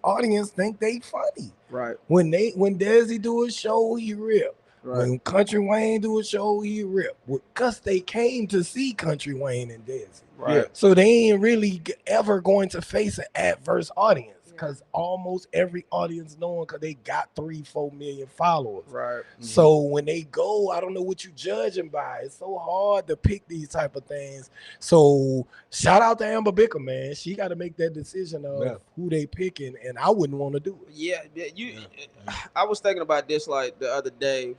E: audience think they funny.
D: Right.
E: When Desi do a show, he rip. Right. When Country Wayne do a show, he rip. Because they came to see Country Wayne and Desi.
D: Right.
E: So they ain't really ever going to face an adverse audience because almost every audience know them because they got 3-4 million followers.
D: Right.
E: So when they go, I don't know what you judging by. It's so hard to pick these type of things. So shout out to Amber Bicker, man. She got to make that decision of who they picking, and I wouldn't want to do it.
D: I was thinking about this like the other day.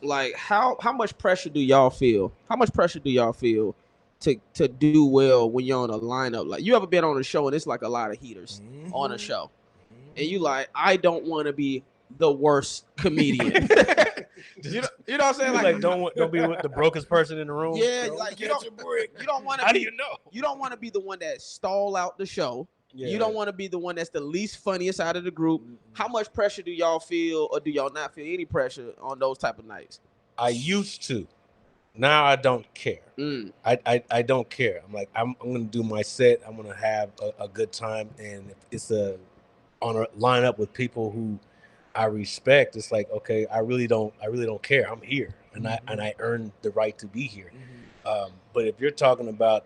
D: Like how much pressure do y'all feel? How much pressure do y'all feel to do well when you're on a lineup? Like, you ever been on a show and it's like a lot of heaters on a show, and you like, I don't want to be the worst comedian. You know what I'm saying?
F: Like don't be with the brokest person in the room.
D: Yeah,
E: Don't
D: like you
E: catch a brick.
D: don't want to.
C: How do you know?
D: You don't want to be the one that stall out the show.
F: Yeah.
D: You don't want to be the one that's the least funniest out of the group. How much pressure do y'all feel, or do y'all not feel any pressure on those type of nights?
C: I used to. Now I don't care. I don't care. I'm like, I'm gonna do my set. I'm gonna have a good time, and if it's on a lineup with people who I respect, it's like, okay, I really don't care. I'm here, and I earned the right to be here. But if you're talking about,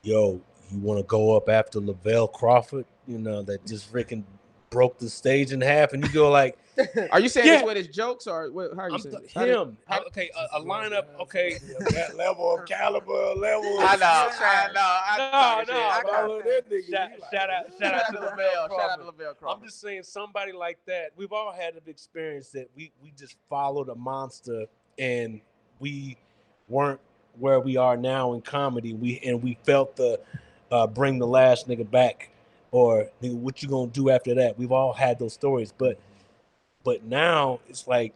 C: yo, you want to go up after Lavelle Crawford, that just freaking broke the stage in half, and you go like,
D: Are you saying this with his jokes, or how are you saying this?
C: him. Okay, a lineup. Okay,
E: That level of caliber, level.
D: I know.
C: Shout out to Lavelle Crawford.
D: Shout out to Lavelle Crawford.
C: I'm just saying, somebody like that. We've all had an experience that we just followed a monster, and we weren't where we are now in comedy. We felt the bring the last nigga back, or nigga, what you gonna do after that? We've all had those stories, but now it's like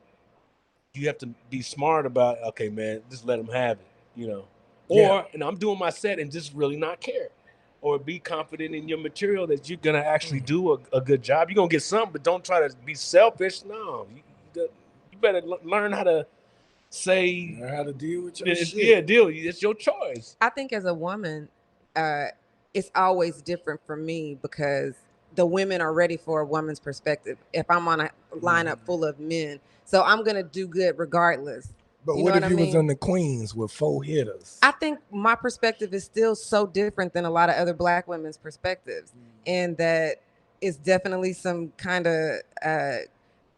C: you have to be smart about, okay, man, just let them have it, Or and I'm doing my set and just really not care, or be confident in your material that you're gonna actually do a good job. You're gonna get something, but don't try to be selfish. No, you better learn how to say,
E: Learn how to deal with your shit.
C: Yeah, deal. It's your choice.
B: I think as a woman, it's always different for me because the women are ready for a woman's perspective. If I'm on a lineup full of men, so I'm gonna do good regardless.
E: But what if you was in the Queens with 4 hitters?
B: I think my perspective is still so different than a lot of other Black women's perspectives, and that it's definitely some kind of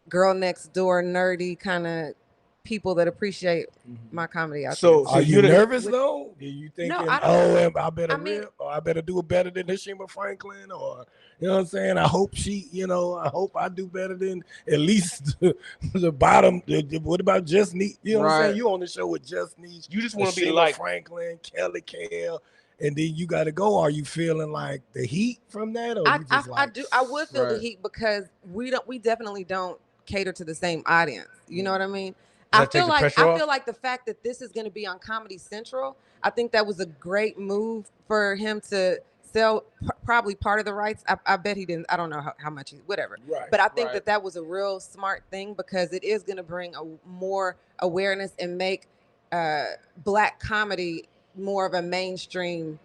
B: girl next door nerdy kind of people that appreciate my comedy.
C: So
E: are you nervous though? Are you thinking, I better rip, or I better do it better than Nashima Franklin, or you know what I'm saying? I hope I hope I do better than at least the bottom. What about Just Neat? You know what I'm saying? You on the show with Just Neat.
C: You just want to be like
E: Franklin, Kelly Kell, and then you got to go. Are you feeling like the heat from that, or
B: I would feel the heat because we definitely don't cater to the same audience. You know what I mean? I feel like the fact that this is going to be on Comedy Central, I think that was a great move for him to sell probably part of the rights. I bet he didn't. I don't know how much, whatever.
E: Right,
B: but I think that was a real smart thing because it is going to bring more awareness and make Black comedy more of a mainstream.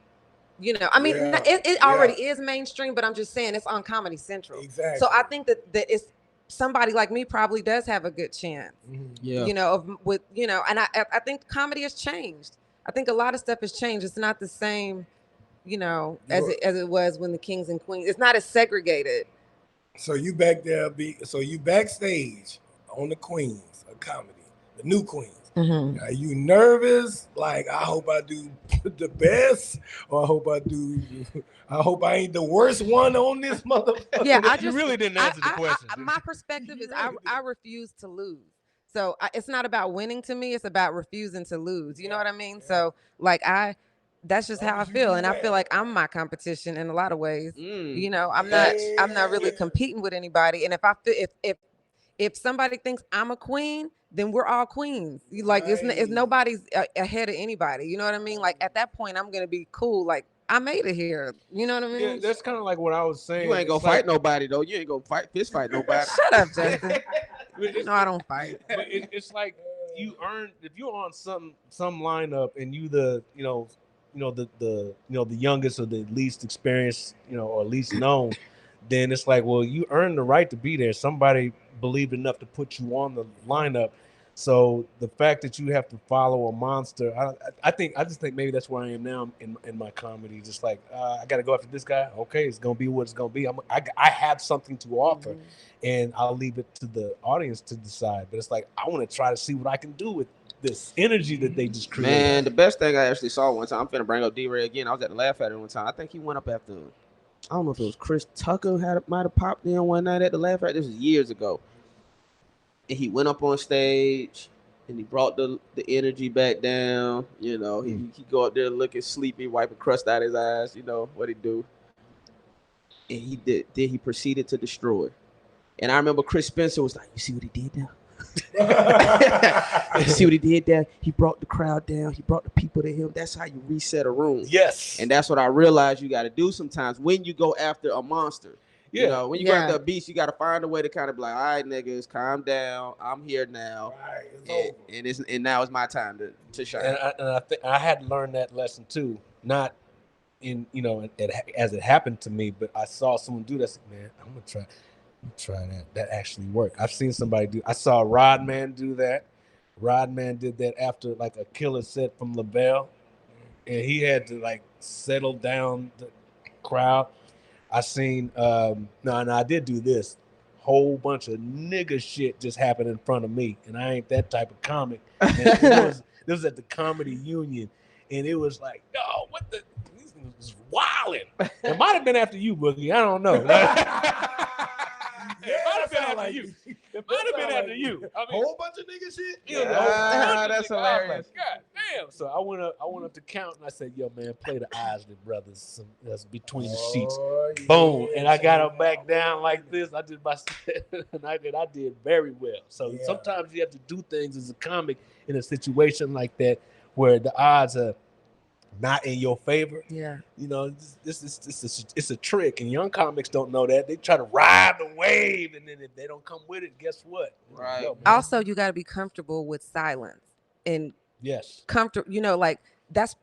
B: I mean, it already is mainstream, but I'm just saying it's on Comedy Central.
E: Exactly.
B: So I think that it's somebody like me probably does have a good chance.
D: Yeah.
B: And I think comedy has changed. I think a lot of stuff has changed. It's not the same, as it was when the Kings and Queens. It's not as segregated.
E: So you back there, so you backstage on the Queens of comedy, the new Queens. Are you nervous? Like, I hope I do the best, or I hope I ain't the worst one on this motherfucker.
B: Yeah,
C: you really didn't answer the question.
B: My perspective is I refuse to lose. So it's not about winning to me. It's about refusing to lose. You know what I mean? So like that's just how I feel. And I feel like I'm my competition in a lot of ways. I'm not really competing with anybody. And if somebody thinks I'm a queen, then we're all queens. Like it's nobody's ahead of anybody. You know what I mean? Like at that point, I'm gonna be cool. Like I made it here. You know what I mean?
C: Yeah, that's kind of like what I was saying.
D: You ain't gonna fight nobody though. You ain't gonna fist fight nobody.
B: Shut up, Justin. No, I don't fight.
C: But it's like you earn if you're on some lineup and you the youngest or the least experienced, or least known, then it's like, well, you earned the right to be there. Somebody believed enough to put you on the lineup. So the fact that you have to follow a monster, I just think maybe that's where I am now in my comedy. Just like I got to go after this guy. Okay, it's gonna be what it's gonna be. I have something to offer, and I'll leave it to the audience to decide. But it's like I want to try to see what I can do with this energy that they just created.
D: Man, the best thing I actually saw one time. I'm finna bring up D-Ray again. I was at the Laugh Factory one time. I think he went up after. I don't know if it was Chris Tucker might have popped in one night at the Laugh Factory. This was years ago. And he went up on stage and he brought the energy back down. He go up there looking sleepy, wiping crust out his eyes. You know what he do. And then he proceeded to destroy. And I remember Chris Spencer was like, "You see what he did now?" See what he did there? He brought the crowd down. He brought the people to him. That's how you reset a room.
C: Yes.
D: And that's what I realized you got to do sometimes when you go after a monster.
C: Yeah.
D: You know, when you go after a beast, you got to find a way to kind of be like, all right, niggas, calm down. I'm here now.
E: Right, it's over.
D: And now it's my time to shine.
C: And I think I had to learn that lesson too. Not in, you know, as it happened to me, but I saw someone do that. I said, man, I'm gonna try that. That actually worked. I've seen somebody do. I saw Rodman do that. Rodman did that after like a killer set from LaBelle, and he had to like settle down the crowd. I seen I did do this. Whole bunch of nigga shit just happened in front of me, and I ain't that type of comic. And this was at the Comedy Union, and it was like, yo, what the? These niggas was wilding. It might have been after you, Boogie. I don't know. It might have been after you. It might have been after you. I mean,
E: Whole bunch of nigga shit.
D: That's hilarious.
C: God damn. So I went up to count and I said, yo, man, play the Isley Brothers. That's between the sheets. Boom. And I got them back down like this. I did my set and I did very well. So sometimes you have to do things as a comic in a situation like that where the odds are not in your favor.
B: Yeah.
C: You know, it's a trick, and young comics don't know that. They try to ride the wave, and then if they don't come with it, guess what?
D: Right.
B: Also, you got to be comfortable with silence and comfortable. You know, like that's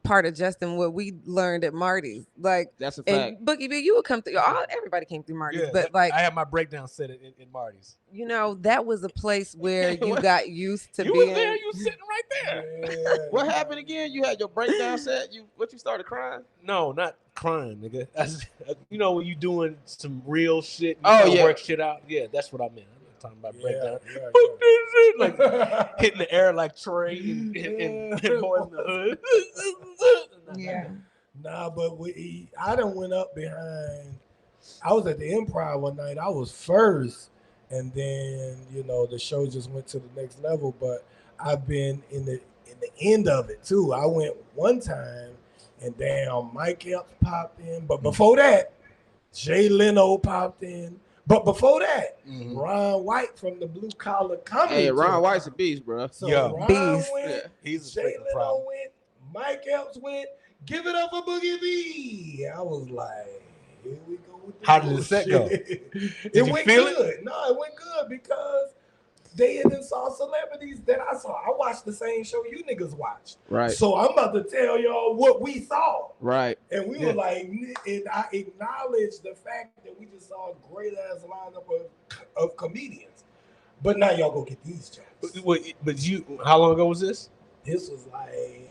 B: part of Justin what we learned at Marty's. Like
D: that's a fact.
B: And Boogie B, you would come through. Everybody came through Marty's, but like
C: I had my breakdown set in Marty's.
B: You know, that was a place where you got used to
C: you
B: being.
C: Was there. You was sitting right there.
E: Yeah.
D: What happened again? You had your breakdown set. You started crying?
C: No, not crying, nigga. You know when you doing some real shit. Work shit out. Yeah, that's what I meant. Talking about breakdown, like hitting the air like Trey and Boys in the Hood.
B: Yeah.
E: Nah, but I done went up behind. I was at the Improv one night. I was first, and then the show just went to the next level. But I've been in the end of it too. I went one time, and damn, Mike Epps popped in. But before that, Jay Leno popped in. But before that, Ron White from the Blue Collar Comedy.
D: Hey, Ron White's a beast, bro.
E: So Ron
B: beast.
E: went,
C: He's
E: Jay Leno went, Mike Epps went. Give it up for Boogie B. I was like, here we go with the
C: How did the set go?
E: It went good. No, it went good because they had saw celebrities that I saw. I watched the same show you niggas watched.
D: Right.
E: So I'm about to tell y'all what we saw.
D: Right.
E: And we were like, and I acknowledge the fact that we just saw a great ass lineup of comedians. But now y'all go get these jobs.
C: But how long ago was this?
E: This was like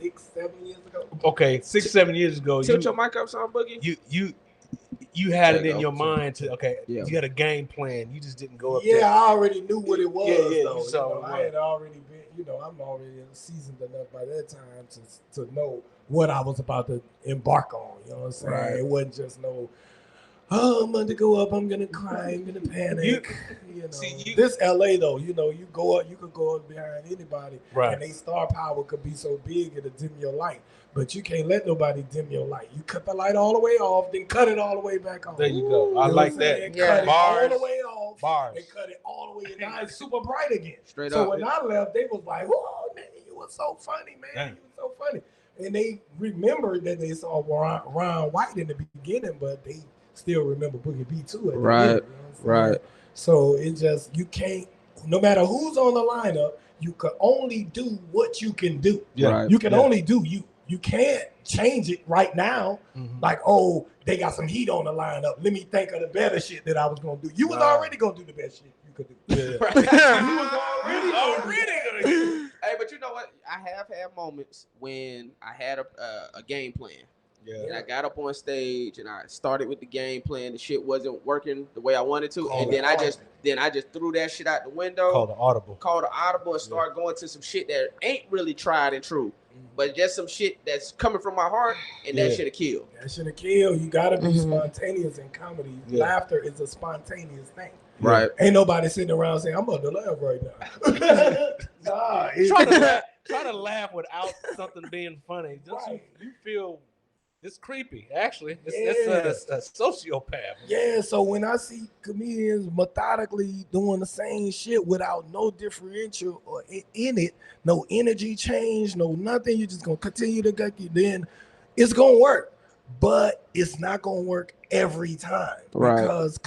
E: 6-7 years ago.
C: Okay, 6-7 years ago.
D: Tilt your mic up, son, Boogie.
C: You had it in your mind to you had a game plan. You just didn't go up there.
E: Yeah, I already knew what it was. Though.
C: So
E: I had already been, I'm already seasoned enough by that time to know what I was about to embark on. You know what I'm saying? Right. It wasn't just I'm going to go up, I'm going to cry, I'm going to panic. This LA though, you go up, you could go up behind anybody,
C: right?
E: And they star power could be so big it'll dim your light. But you can't let nobody dim your light. You cut the light all the way off, then cut it all the way back on.
C: There you go. I like that.
E: Cut
C: Bars,
E: it all the way off.
C: Bars.
E: And cut it all the way. And now it's super bright again.
D: Straight
E: so
D: up.
E: when I left, they was like, "Whoa, man, you were so funny, man.
C: Dang.
E: You were so funny." And they remembered that they saw Ron White in the beginning, but they still remember Boogie B too. At the end,
D: Right.
E: So it just, you can't, no matter who's on the lineup, you can only do what you can do.
C: Yeah.
D: Right.
E: You can only do you. You can't change it right now. Like, oh, they got some heat on the lineup. Let me think of the better shit that I was gonna do. You was already gonna do the best shit you could do.
C: Yeah.
D: Right.
E: You was already
C: gonna do.
D: Hey, but you know what? I have had moments when I had a game plan.
C: Yeah.
D: And I got up on stage and I started with the game plan. The shit wasn't working the way I wanted to, and then I just threw that shit out the window.
C: Called an audible.
D: And started going to some shit that ain't really tried and true, but just some shit that's coming from my heart, and that shit'll kill.
E: That shit'll kill. You gotta be spontaneous in comedy.
C: Yeah.
E: Laughter is a spontaneous thing.
D: Right.
E: Ain't nobody sitting around saying, "I'm about to laugh right now." Nah,
C: Try to laugh without something being funny. Just you feel
F: It's creepy, actually. It's a sociopath.
E: Yeah, so when I see comedians methodically doing the same shit without no differential or in it, no energy change, no nothing, you're just gonna continue to get you, then it's gonna work. But it's not gonna work every time because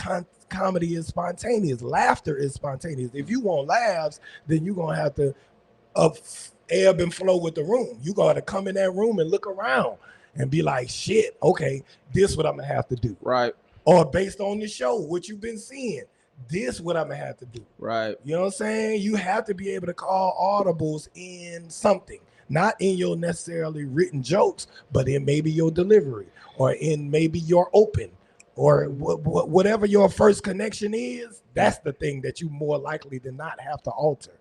E: comedy is spontaneous. Laughter is spontaneous. If you want laughs, then you're gonna have to ebb and flow with the room. You gotta come in that room and look around and be like, shit, okay, this what I'm gonna have to do.
D: Right.
E: Or based on the show, what you've been seeing, this what I'm gonna have to do.
D: Right.
E: You know what I'm saying? You have to be able to call audibles in something, not in your necessarily written jokes, but in maybe your delivery or in maybe your open or whatever your first connection is. That's the thing that you more likely than not have to alter.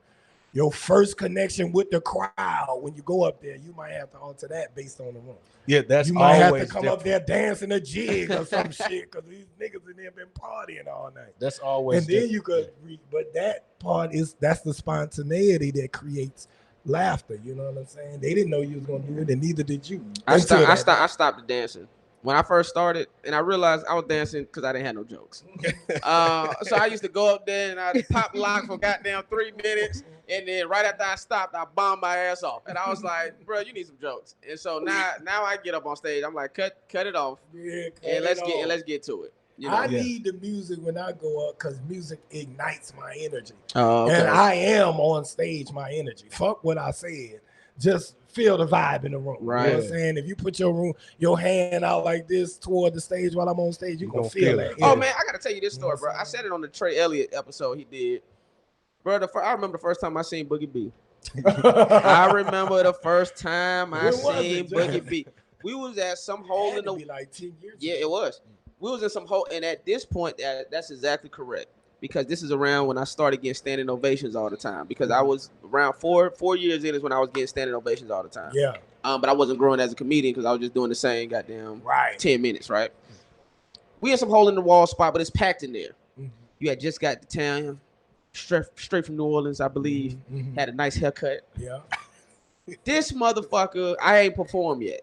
E: Your first connection with the crowd, when you go up there, you might have to alter that based on the room.
F: Yeah, that's
E: you might
F: always
E: have to come
F: different.
E: up there dancing a jig or some shit because these niggas in there been partying all night.
F: That's always
E: and then
F: different.
E: you could, but that part that's the spontaneity that creates laughter. You know what I'm saying? They didn't know you was gonna do it, and neither did you.
D: I stopped the dancing when I first started, and I realized I was dancing because I didn't have no jokes. So I used to go up there and I'd pop lock for goddamn 3 minutes, and then right after I stopped, I bombed my ass off. And I was like, bro, you need some jokes. And so now I get up on stage, I'm like, cut it off, and let's get to it. You know?
E: I need the music when I go up because music ignites my energy.
D: Oh, okay.
E: And I am on stage my energy. Fuck what I said. Just feel the vibe in the room.
D: Right.
E: You know what I'm saying? If you put your hand out like this toward the stage while I'm on stage, you're going to feel that.
D: Oh, man, I got to tell you this story, bro. I said it on the Trey Elliott episode he did. Bro, I remember the first time I seen Boogie B. I remember the first time I seen Boogie B. We was at some hole in the...
E: like 10 years
D: Yeah, it was. We was in some hole, and at this point, that's exactly correct. Because this is around when I started getting standing ovations all the time. Because I was around 4 years in is when I was getting standing ovations all the time.
E: Yeah.
D: But I wasn't growing as a comedian because I was just doing the same goddamn 10 minutes, right? We had some hole in the wall spot, but it's packed in there. Mm-hmm. You had just got to town, straight from New Orleans, I believe. Mm-hmm. Had a nice haircut.
E: Yeah.
D: This motherfucker, I ain't performed yet.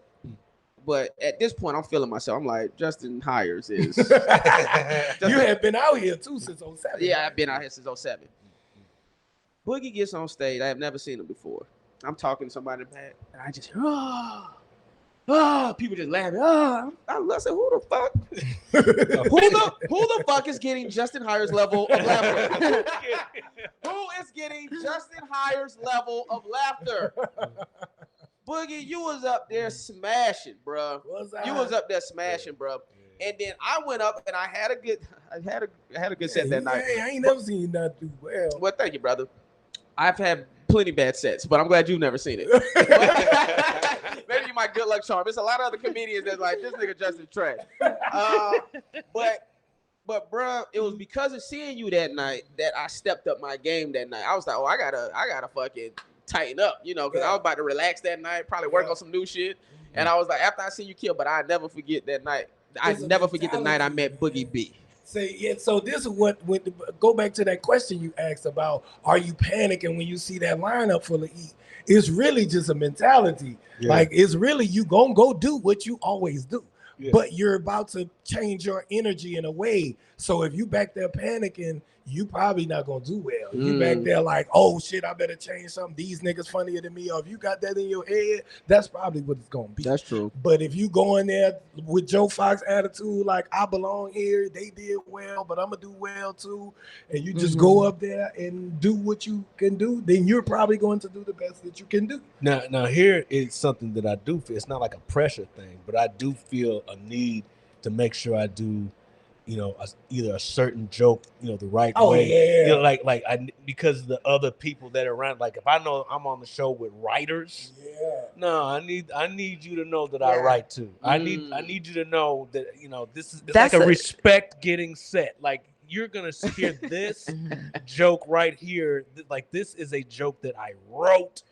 D: But at this point, I'm feeling myself. I'm like, Justin Hires is...
E: You have been out here, too, since 07.
D: Yeah, I've been out here since 07. Boogie gets on stage. I have never seen him before. I'm talking to somebody in the back, and I just hear, people just laughing. I said, who the fuck? who the fuck is getting Justin Hires level of laughter? Who is getting Justin Hires level of laughter? Boogie, you was up there smashing, bro. You was up there smashing, bro. And then I went up and I had a good set that night.
E: Hey, I ain't never seen you not do well.
D: Well, thank you, brother. I've had plenty bad sets, but I'm glad you've never seen it. Maybe you my good luck charm. There's a lot of other comedians that's like, this nigga Justin trash. But bro, it was because of seeing you that night that I stepped up my game that night. I was like, oh, I gotta fucking tighten up, you know, because I was about to relax that night, probably work on some new shit. And I was like, after I see you kill, but I never forget that night. I never forget the night I met Boogie B.
E: So this is what go back to that question you asked about, are you panicking when you see that lineup full of heat? It's really just a mentality. Yeah. Like, it's really you gonna go do what you always do. Yeah. But you're about to change your energy in a way. So if you back there panicking, you probably not gonna do well. You back there like, oh shit, I better change something. These niggas funnier than me. Or if you got that in your head, that's probably what it's gonna be.
D: That's true.
E: But if you go in there with Joe Fox attitude, like I belong here, they did well, but I'm gonna do well too, and you just go up there and do what you can do, then you're probably going to do the best that you can do.
F: Now here is something that I do feel. It's not like a pressure thing, but I do feel a need to make sure I do, you know, either a certain joke, you know, the right way.
E: Yeah.
F: You know, like because the other people that are around, like if I know I'm on the show with writers, no, I need you to know that I write too. I need you to know that, you know, it's like a respect getting set. Like, you're gonna hear this joke right here. Like, this is a joke that I wrote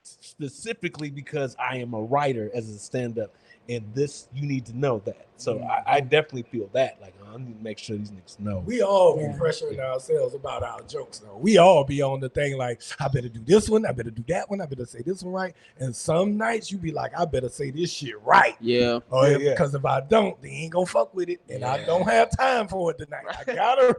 F: specifically because I am a writer as a stand-up. and this you need to know that. So I definitely feel that. Like I need to make sure these niggas know.
E: We all be pressuring ourselves about our jokes, though. We all be on the thing like, I better do this one, I better do that one, I better say this one right. And some nights you be like, I better say this shit right.
D: Yeah.
E: Because if I don't, they ain't gonna fuck with it, and I don't have time for it tonight. I gotta.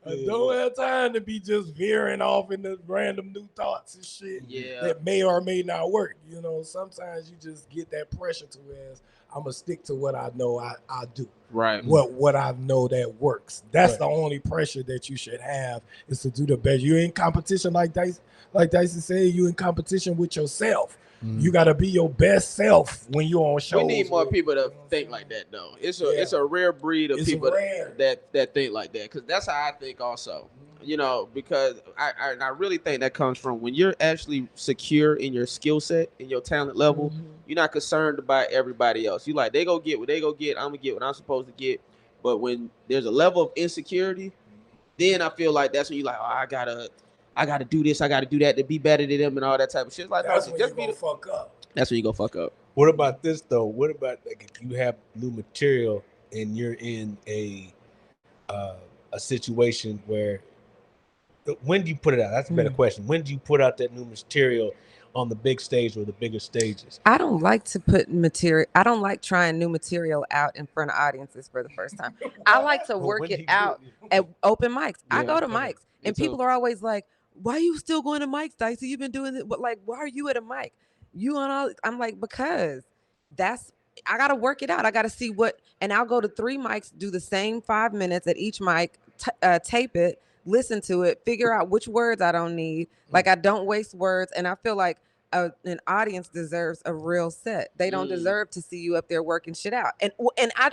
E: I don't have time to be just veering off into random new thoughts and shit that may or may not work. You know, sometimes you just get that pressure to where I'm gonna stick to what I know I do.
D: Right.
E: What I know that works. That's the only pressure that you should have is to do the best. You're in competition like Dicey said. You in competition with yourself. You gotta be your best self when you're on shows.
D: We need more people to think like that, though. It's a rare breed of people that think like that, because that's how I think also. You know, because I really think that comes from when you're actually secure in your skill set, in your talent level. You're not concerned about everybody else. You like, they go get what they go get. I'm gonna get what I'm supposed to get. But when there's a level of insecurity, then I feel like that's when you're like, oh, I gotta do this, I gotta do that to be better than them and all that type of shit. Like,
E: that's when you gonna fuck up.
D: That's when you go fuck up.
F: What about this though? What about like if you have new material and you're in a situation where, when do you put it out? That's a better question. When do you put out that new material on the big stage or the bigger stages?
B: I don't like to put material. I don't like trying new material out in front of audiences for the first time. I like to work it out at open mics. I go to mics and people are always like, why are you still going to mics, Dicey? You've been doing it, but like, why are you at a mic? You on all? I'm like, because I got to work it out. I got to see what, and I'll go to 3 mics, do the same 5 minutes at each mic, tape it, listen to it, figure out which words I don't need. Like, I don't waste words. And I feel like an audience deserves a real set. They don't deserve to see you up there working shit out. And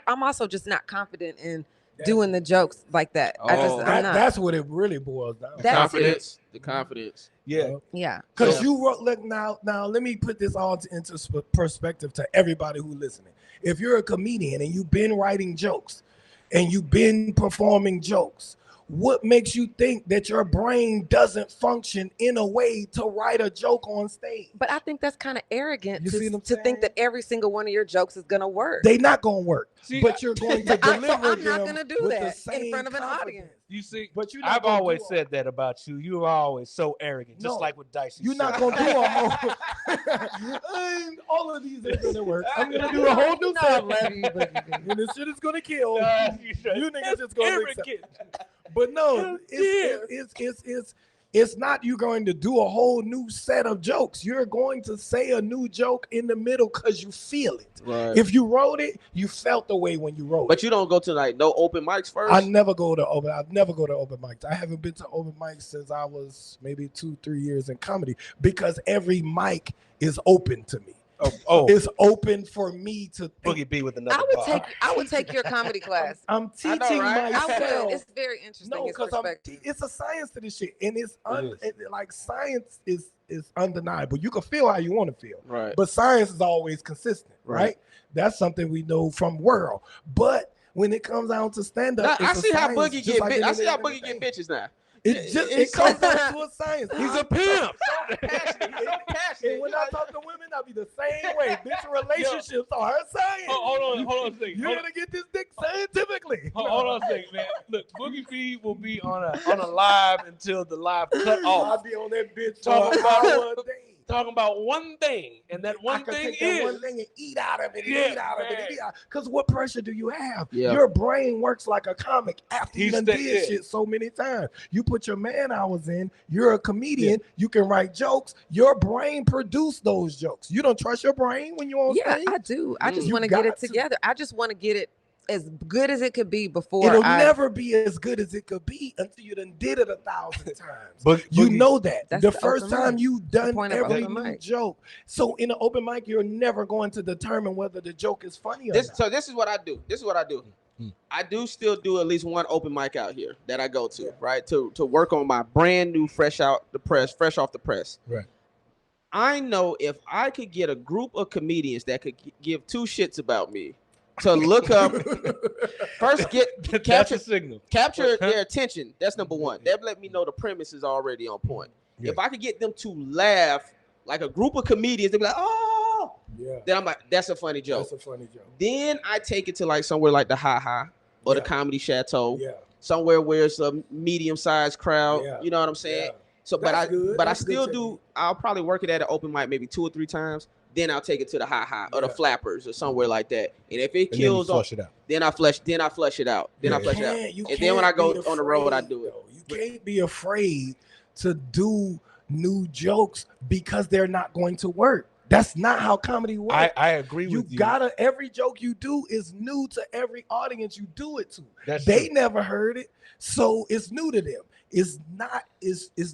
B: I'm also just not confident in doing the jokes like that. I'm not.
E: That's what it really boils down to.
D: The confidence.
E: Yeah.
B: Yeah.
E: Because look now, let me put this all into perspective to everybody who's listening. If you're a comedian and you've been writing jokes and you've been performing jokes, what makes you think that your brain doesn't function in a way to write a joke on stage?
B: But I think that's kind of arrogant to think that every single one of your jokes is going to work.
E: They're not going to work. But you're going to deliver
B: I'm not going to do that in front of an audience.
F: You see, but I've always said that about you. You are always so arrogant, just like with Dicey.
E: You're not going to do a whole... all of these are going to work. I'm going to do a whole new set. And this shit is going to kill. You niggas just going to accept. But no, it's not you going to do a whole new set of jokes. You're going to say a new joke in the middle because you feel it. Right. If you wrote it, you felt the way when you wrote it.
D: But you don't go to like no open mics first?
E: I never go to open mics. I haven't been to open mics since I was maybe 2-3 years in comedy, because every mic is open to me. It's open for me to think.
F: Boogie B with another
B: I would take your comedy class.
E: I'm teaching myself.
B: I would. It's very interesting.
E: No, because it's a science to this shit, and like science is undeniable. You can feel how you want to feel,
D: right?
E: But science is always consistent, right? That's something we know from world. But when it comes down to stand up,
D: I see how Boogie get bitches now.
E: It comes down to a science.
F: He's a pimp.
D: So passionate.
E: And when I talk to women, I'll be the same way. Bitch, relationships are science.
F: Hold on a second.
E: You're gonna get this dick scientifically.
F: Hold on a second, man. Look, Boogie B will be on a live until the live cut off.
E: I'll be on that bitch talking about one day.
F: Talking about one thing, and that one thing is
E: one thing and eat out of it, eat out of it. Because what pressure do you have?
D: Yeah.
E: Your brain works like a comic after you done did shit so many times. You put your man hours in. You're a comedian. Yeah. You can write jokes. Your brain produced those jokes. You don't trust your brain when you're on stage?
B: Yeah, I do. I just want to get it together. I just want to get it as good as it could be before.
E: It'll never be as good as it could be until you done did it 1,000 times. But you know that. The first time you done every new joke. So in an open mic, you're never going to determine whether the joke is funny or not.
D: So this is what I do. I do still do at least one open mic out here that I go to, right? To work on my brand new fresh off the press.
F: Right.
D: I know if I could get a group of comedians that could give 2 shits about me to look up, first capture their attention. That's number one. That let me know the premise is already on point. Yeah. If I could get them to laugh like a group of comedians, they'd be like, oh, then I'm like, that's a funny joke.
E: That's a funny joke.
D: Then I take it to like somewhere like the Ha Ha or the Comedy Chateau.
E: Yeah.
D: Somewhere where it's a medium-sized crowd.
E: Yeah.
D: You know what I'm saying?
E: Yeah.
D: So, but I
E: That's
D: still
E: good
D: do. I'll probably work it at an open mic maybe 2 or 3 times. Then I'll take it to the Ha Ha or the Flappers or somewhere like that. And if it kills,
F: flush it out.
D: Then I flush it out. And then when I go on the road, I do it.
E: You can't be afraid to do new jokes because they're not going to work. That's not how comedy works.
F: I agree with you.
E: Every joke you do is new to every audience you do it to.
F: They
E: never heard it, so it's new to them. It's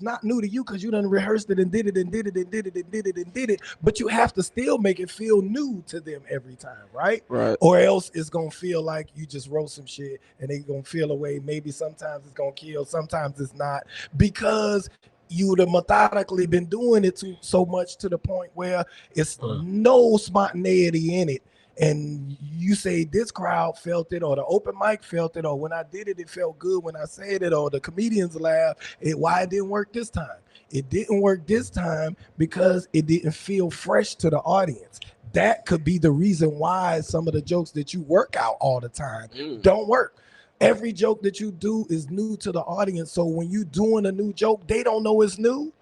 E: not new to you because you done rehearsed it and did it. But you have to still make it feel new to them every time, right?
D: Right.
E: Or else it's gonna feel like you just wrote some shit and they gonna feel away. Maybe sometimes it's gonna kill, sometimes it's not, because you would have methodically been doing it so much to the point where it's no spontaneity in it. And you say this crowd felt it, or the open mic felt it, or when I did it, it felt good when I said it, or the comedians laughed. Why it didn't work this time? It didn't work this time because it didn't feel fresh to the audience. That could be the reason why some of the jokes that you work out all the time don't work. Every joke that you do is new to the audience. So when you doing a new joke, they don't know it's new.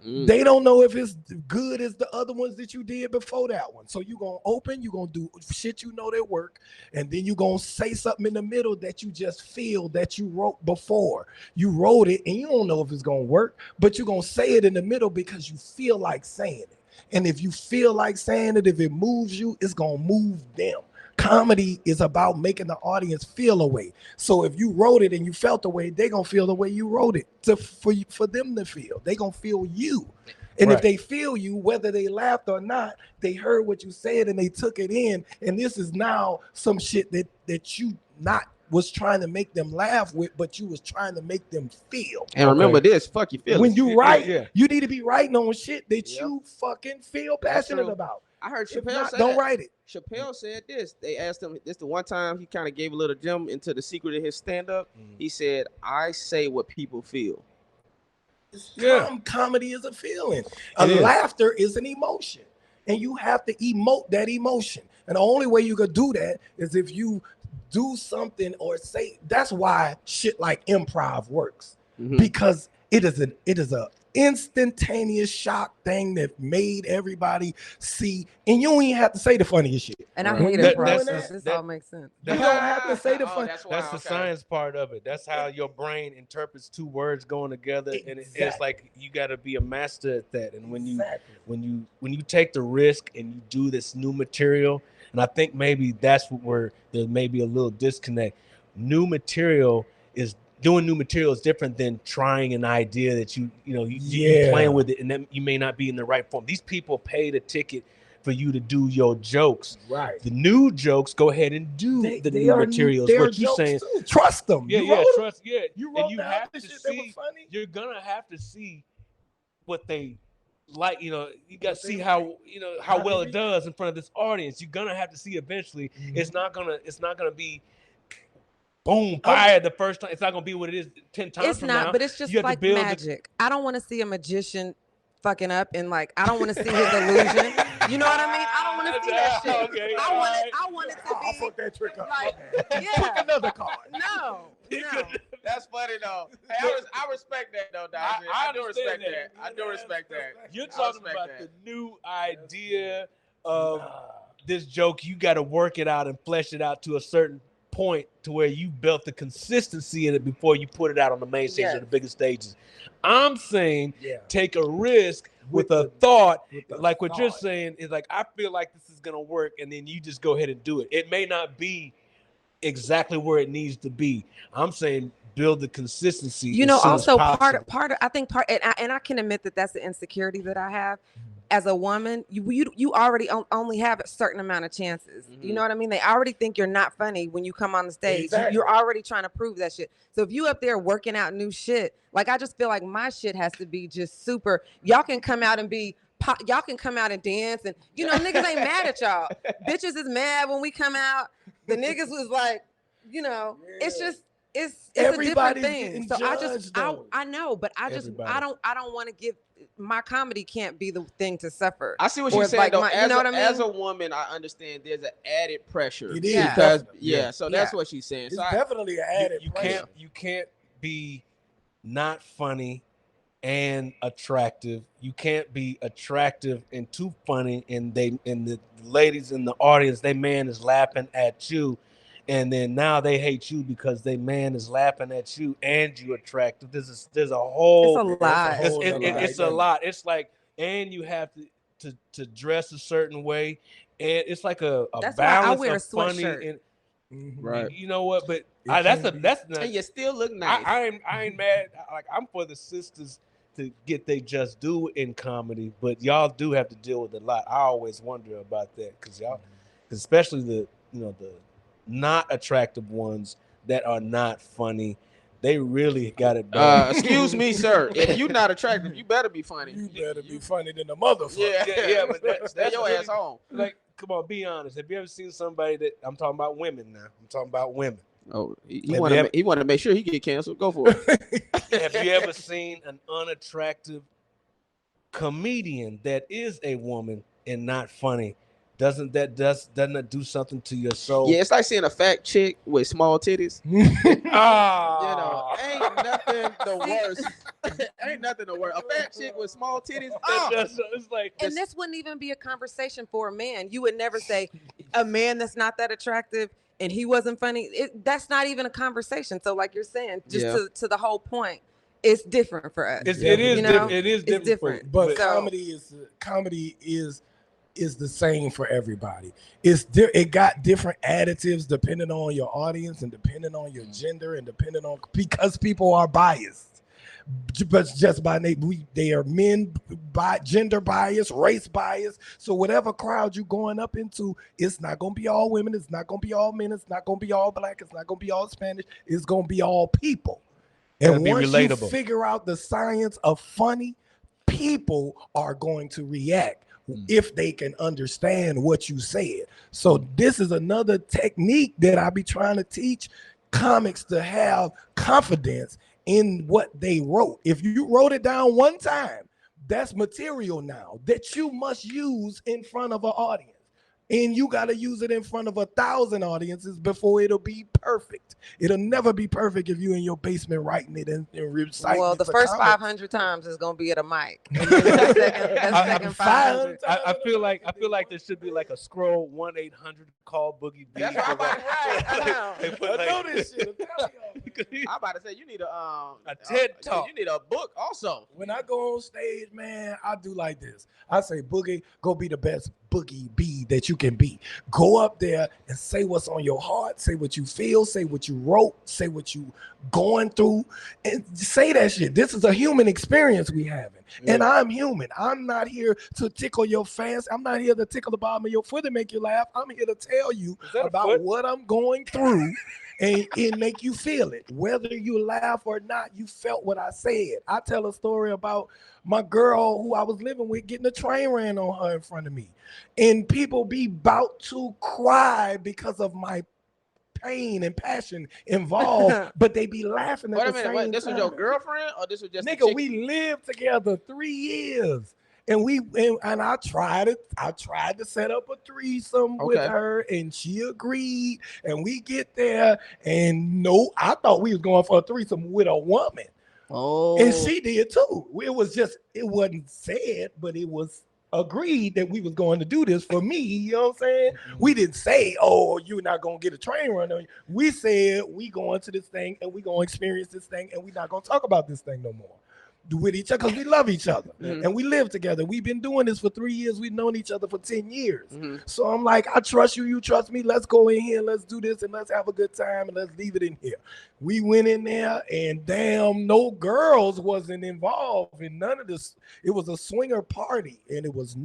E: They don't know if it's good as the other ones that you did before that one. So you're going to open, you're going to do shit you know that work, and then you're going to say something in the middle that you just feel that you wrote before. You wrote it, and you don't know if it's going to work, but you're going to say it in the middle because you feel like saying it. And if you feel like saying it, if it moves you, it's going to move them. Comedy is about making the audience feel a way. So if you wrote it and you felt the way, they're going to feel the way you wrote it for them to feel. They're going to feel you. And if they feel you, whether they laughed or not, they heard what you said and they took it in. And this is now some shit that you not was trying to make them laugh with, but you was trying to make them feel.
D: And remember this, fuck your feelings.
E: When you write, you need to be writing on shit that you fucking feel passionate about.
D: I heard Chappelle say
E: don't write it.
D: Chappelle said this. They asked him, this the one time he kind of gave a little gem into the secret of his stand-up. He said, I say what people feel.
E: Comedy is a feeling. Laughter is an emotion. And you have to emote that emotion. And the only way you could do that is if you do something or say. That's why shit like improv works. Because it is a instantaneous shock thing that made everybody see, and you don't even have to say the funniest shit.
B: And I hate it. This all makes sense.
E: You don't have to say the funny.
F: That's the science part of it. That's how your brain interprets 2 words going together, and it's like you got to be a master at that. And when you take the risk and you do this new material, and I think maybe that's where there may be a little disconnect. Doing new material is different than trying an idea that you playing with it, and then you may not be in the right form. These people paid a ticket for you to do your jokes.
E: Right.
F: The new jokes, go ahead and do the new materials. What you saying?
E: Too. Trust them.
F: Trust. Yeah.
E: You wrote
F: you
E: down
F: have
E: the
F: to
E: shit
F: see.
E: that was funny.
F: You're gonna have to see what they like. You got to see how well it does in front of this audience. You're gonna have to see eventually. It's not gonna be. Boom, fire the first time. It's not gonna be what it is 10 times
B: it's
F: from
B: not,
F: now.
B: but it's just like magic. I don't want to see a magician fucking up and I don't want to see his illusion. You know what I mean? I don't want to see that shit.
F: Okay,
B: I want it to be.
E: I'll fuck that trick up.
B: Yeah.
E: Another card.
B: No.
D: That's funny though. Hey, I respect that though, Dicey. I do respect that. I do respect that.
F: You're talking about the new idea of this joke. You got to work it out and flesh it out to a certain point to where you built the consistency in it before you put it out on the main stage or the biggest stages. I'm saying take a risk with a thought, like what you're saying is like, I feel like this is gonna work, and then you just go ahead and do it. It may not be exactly where it needs to be. I'm saying build the consistency.
B: Also part of I think and I can admit that that's the insecurity that I have. As a woman, you already only have a certain amount of chances. You know what I mean? They already think you're not funny when you come on the stage.
E: Exactly.
B: You're already trying to prove that shit. So if you up there working out new shit, I just feel like my shit has to be just super. Y'all can come out and y'all can come out and dance, and niggas ain't mad at y'all. Bitches is mad when we come out. The niggas was like, it's just. it's
E: Everybody's
B: a different thing.
E: getting
B: So
E: judged, though.
B: I know, but I
F: Everybody.
B: don't want to give my comedy can't be the thing to suffer.
D: I see what
B: Or
D: you're saying
B: like
D: though.
B: my-
D: As,
B: you know what I
D: as a
B: mean?
D: woman, I understand there's an added pressure.
E: It is,
B: Yeah.
D: Because
E: definitely.
D: so that's
B: Yeah.
D: what she's saying.
E: It's
D: So
E: definitely an added
F: You
E: pressure.
F: can't be not funny and attractive. You can't be attractive and too funny, and the ladies in the audience, they man is laughing at you, and then now they hate you because they man is laughing at you and you attractive. There's a whole
B: It's a lot.
F: it's a lot. It's like, and you have to dress a certain way, and it's like a
B: That's why I
F: balance
B: wear a
F: of funny
B: sweatshirt.
F: and
D: Right.
F: you know what, but
E: It
F: that's
E: can be.
F: that's not,
D: and you still look nice.
F: I ain't mad. Like, I'm for the sisters to get they just due in comedy, but y'all do have to deal with a lot. I always wonder about that because y'all, especially the the not attractive ones that are not funny, they really got it bad.
D: Excuse me, sir. If you're not attractive, you better be funny.
E: You better be funny than a motherfucker.
F: Yeah, but
D: Stay your
F: really-
D: ass home.
F: Like, come on, be honest. Have you ever seen somebody that I'm talking about women now? I'm talking about women.
D: Oh, he
F: Have
D: want
F: you
D: to
F: ever-
D: he want to make sure he get canceled. Go for it.
F: Have you ever seen an unattractive comedian that is a woman and not funny? Doesn't that do something to your soul?
D: Yeah, it's like seeing a fat chick with small titties.
F: Ah,
D: Ain't nothing the worst. Ain't nothing the worst. A fat chick with small titties.
F: It's like
B: And this wouldn't even be a conversation for a man. You would never say a man that's not that attractive and he wasn't funny. That's not even a conversation. So like you're saying, just
D: Yeah.
B: to the whole point, it's different for us.
F: it is
B: You know,
F: it is
B: it's
F: different.
E: But
B: So-
E: comedy is the same for everybody. It got different additives depending on your audience and depending on your gender and depending on because people are biased. But just by they are men by gender bias, race bias. So whatever crowd you going up into, it's not gonna be all women, it's not gonna be all men, it's not gonna be all black, it's not gonna be all Spanish, it's gonna be all people.
F: Gotta
E: And
F: be
E: once
F: relatable.
E: you figure out the science of funny, people are going to react if they can understand what you said. So this is another technique that I be trying to teach comics to have confidence in what they wrote. If you wrote it down one time, that's material now that you must use in front of an audience. And you got to use it in front of 1,000 audiences before it'll be perfect. It'll never be perfect if you in your basement writing it and reciting.
B: well,
E: it
B: the
E: for
B: first
E: comics.
B: 500 times is gonna be at a mic. And then that second 500.
F: I feel like there should be like a scroll 1-800 call Boogie B.
D: That's what I'm about to say. I know.
F: They put
E: I know
F: like-
E: this shit. I'm telling y'all.
D: I'm about to say you need
F: A TED Talk.
D: You need a book also.
E: When I go on stage, man, I do like this. I say, Boogie, go be the best Boogie B that you can be. Go up there and say what's on your heart, say what you feel, say what you wrote, say what you going through, and say that shit. This is a human experience we having. And I'm human. I'm not here to tickle your fancy. I'm not here to tickle the bottom of your foot and make you laugh. I'm here to tell you
F: Is that a
E: about
F: foot?
E: what I'm going through and make you feel it. Whether you laugh or not, you felt what I said. I tell a story about my girl who I was living with getting a train ran on her in front of me. And people be about to cry because of my pain and passion involved, but they be laughing at
D: Wait a
E: the
D: minute.
E: same
D: Wait, this was
E: time.
D: your girlfriend or this was just a
E: Nigga,
D: chick?
E: we lived together 3 years. And I tried to set up a threesome with
D: Okay.
E: her, and she agreed. And we get there, and no, I thought we was going for a threesome with a woman,
D: Oh.
E: and she did too. It wasn't said, but it was agreed that we was going to do this for me. You know what I'm saying? We didn't say, "Oh, you're not gonna get a train run on you." We said we going to this thing, and we gonna experience this thing, and we not gonna talk about this thing no more with each other because we love each other and we live together. We've been doing this for 3 years. We've known each other for 10 years. So I'm like, I trust you, you trust me. Let's go in here, let's do this, and let's have a good time, and let's leave it in here. We went in there, and damn, no girls wasn't involved in none of this. It was a swinger party, and it was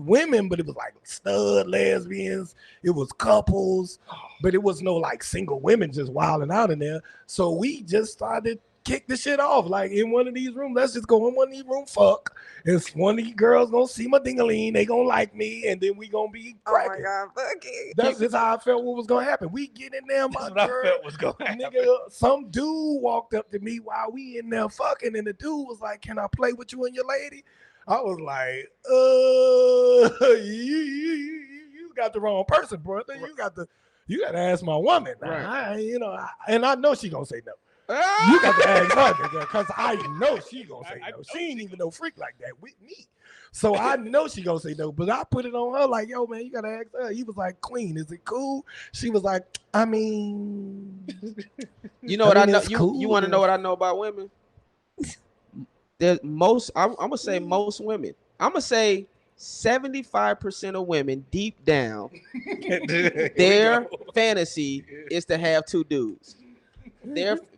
E: women, but it was like stud lesbians. It was couples, but it was no like single women just wilding out in there. So we just started kick the shit off. Like in one of these rooms, let's just go in one of these rooms, fuck. And one of these girls gonna see my ding-a-ling, they gonna like me, and then we gonna be cracking.
B: Oh my God, Boogie.
E: That's just how I felt what was gonna happen. We get in there, my
F: That's what
E: girl.
F: I felt was going to happen.
E: Nigga, some dude walked up to me while we in there fucking, and the dude was like, "Can I play with you and your lady?" I was like, you got the wrong person, brother. You got to ask my woman.
D: Right.
E: And I know she gonna say no. You got to ask her, nigga, because I know she gonna say no. She ain't even no freak like that with me. So I know she gonna say no, but I put it on her like, yo, man, you gotta ask her. He was like, Queen, is it cool? She was like, I mean,
D: You know what I know?
E: cool.
D: You want to know what I know about women? There's I'm gonna say most women. I'm gonna say 75% of women deep down, their fantasy is to have two dudes.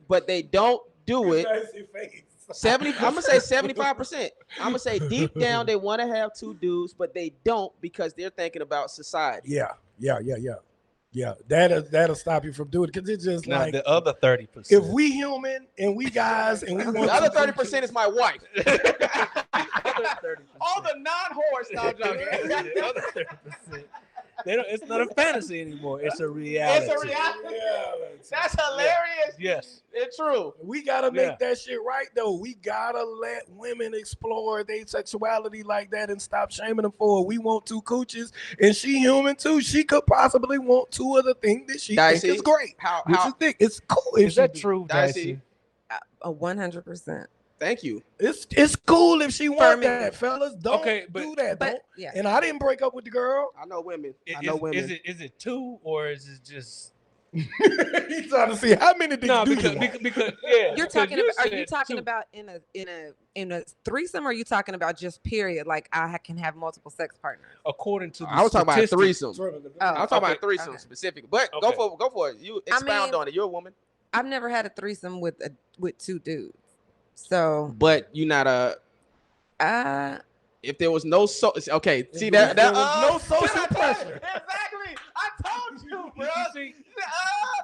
D: But they don't do it. I'm gonna say 75%. I'm gonna say deep down they want to have two dudes, but they don't because they're thinking about society.
E: Yeah. That'll stop you from doing it because it's just
F: Now
E: like
F: the other 30%.
E: if we human and we guys and we want
D: The other
E: to
D: 30% is my wife. All the non-whores now,
F: The other 30%. It's not a fantasy anymore. It's a reality.
D: It's a reality. That's hilarious.
F: Yes.
D: It's true.
E: We gotta make that shit right though. We gotta let women explore their sexuality like that and stop shaming them for it. We want two cooches, and she human too. She could possibly want two of the things that she
D: Dicey,
E: thinks is great.
D: how
E: It's cool.
F: Is that true,
D: Dicey?
F: Dicey?
B: 100%.
D: Thank you.
E: It's cool if she wants
B: me.
E: that, fellas. Don't do that.
B: But,
E: Don't.
B: yeah.
E: And I didn't break up with the girl.
D: I know women.
F: Is it two or is it just?
E: He's trying to see how many
F: No,
E: do you
F: because
E: want?
B: You're talking about. Are you
F: said
B: talking
F: two.
B: about in a threesome? Or are you talking about just period? Like I can have multiple sex partners.
F: According to the
D: I was talking about
F: statistics-
D: threesome.
B: Oh,
D: I was talking about
B: okay,
D: threesome
B: okay.
D: specific. But
F: Okay.
D: go for it. You expound on it. You're a woman.
B: I've never had a threesome with two dudes. So,
D: But you're not a. If there was no okay, see that
E: there was no social
D: pressure.
E: pressure.
D: Exactly, I told you, bro.
F: See?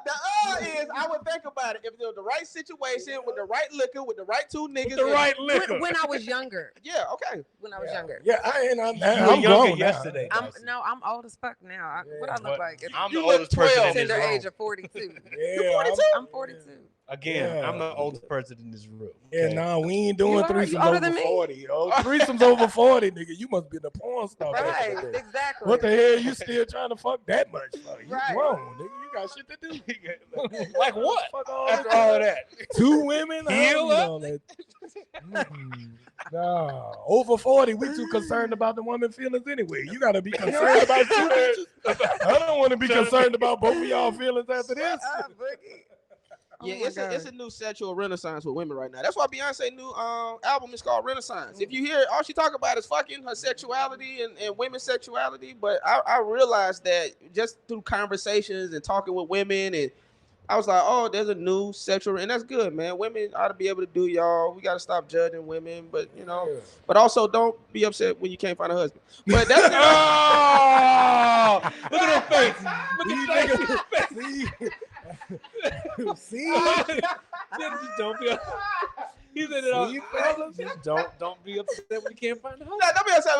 D: The is I would think about it if there was the right situation with the right liquor with the right two niggas.
F: The right liquor.
B: when I was younger.
D: Yeah, okay.
B: When I was younger.
E: Yeah,
F: You
E: I'm
F: were younger
E: grown
F: yesterday.
E: now.
F: Dicey.
B: I'm old as fuck now. What I look
F: But
B: like?
F: I'm
D: You
F: the
D: look
F: oldest person
D: 12.
F: in this
B: Tender
F: room.
B: age of 42.
E: Yeah,
B: I'm 42.
F: Again,
E: Yeah.
F: I'm the oldest person in this room.
E: Yeah,
F: okay?
E: nah, we ain't doing
B: You
E: threesomes
B: older
E: over
B: than me?
E: 40. Oh, threesomes over 40, nigga. You must be the porn star. back
B: Right,
E: in the day.
B: exactly.
E: What the hell you still trying to fuck that much for? You
B: Right.
E: grown, nigga. You got shit to do.
F: Like what?
E: Fuck all
F: After
E: that.
F: all of that.
E: Two women? I
F: Heal
E: don't need
F: up?
E: all that. Nah, over 40, we too concerned about the woman feelings anyway. You got to be concerned about two bitches. I don't want to be concerned about both of y'all feelings after this.
D: Yeah,
B: Oh my
D: it's
B: God.
D: a new sexual renaissance with women right now. That's why Beyonce's new album is called Renaissance. If you hear all she talk about is fucking her sexuality and women's sexuality, but I realized that just through conversations and talking with women, and I was like, oh, there's a new sexual, and that's good, man. Women ought to be able to do y'all. We got to stop judging women, but but also don't be upset when you can't find a husband. But that's
F: Oh, look at her face. Look at her face.
E: See?
F: Just don't be. He said it all.
E: See, fellas?
F: Just don't be upset when you can't find a husband.
D: don't be upset.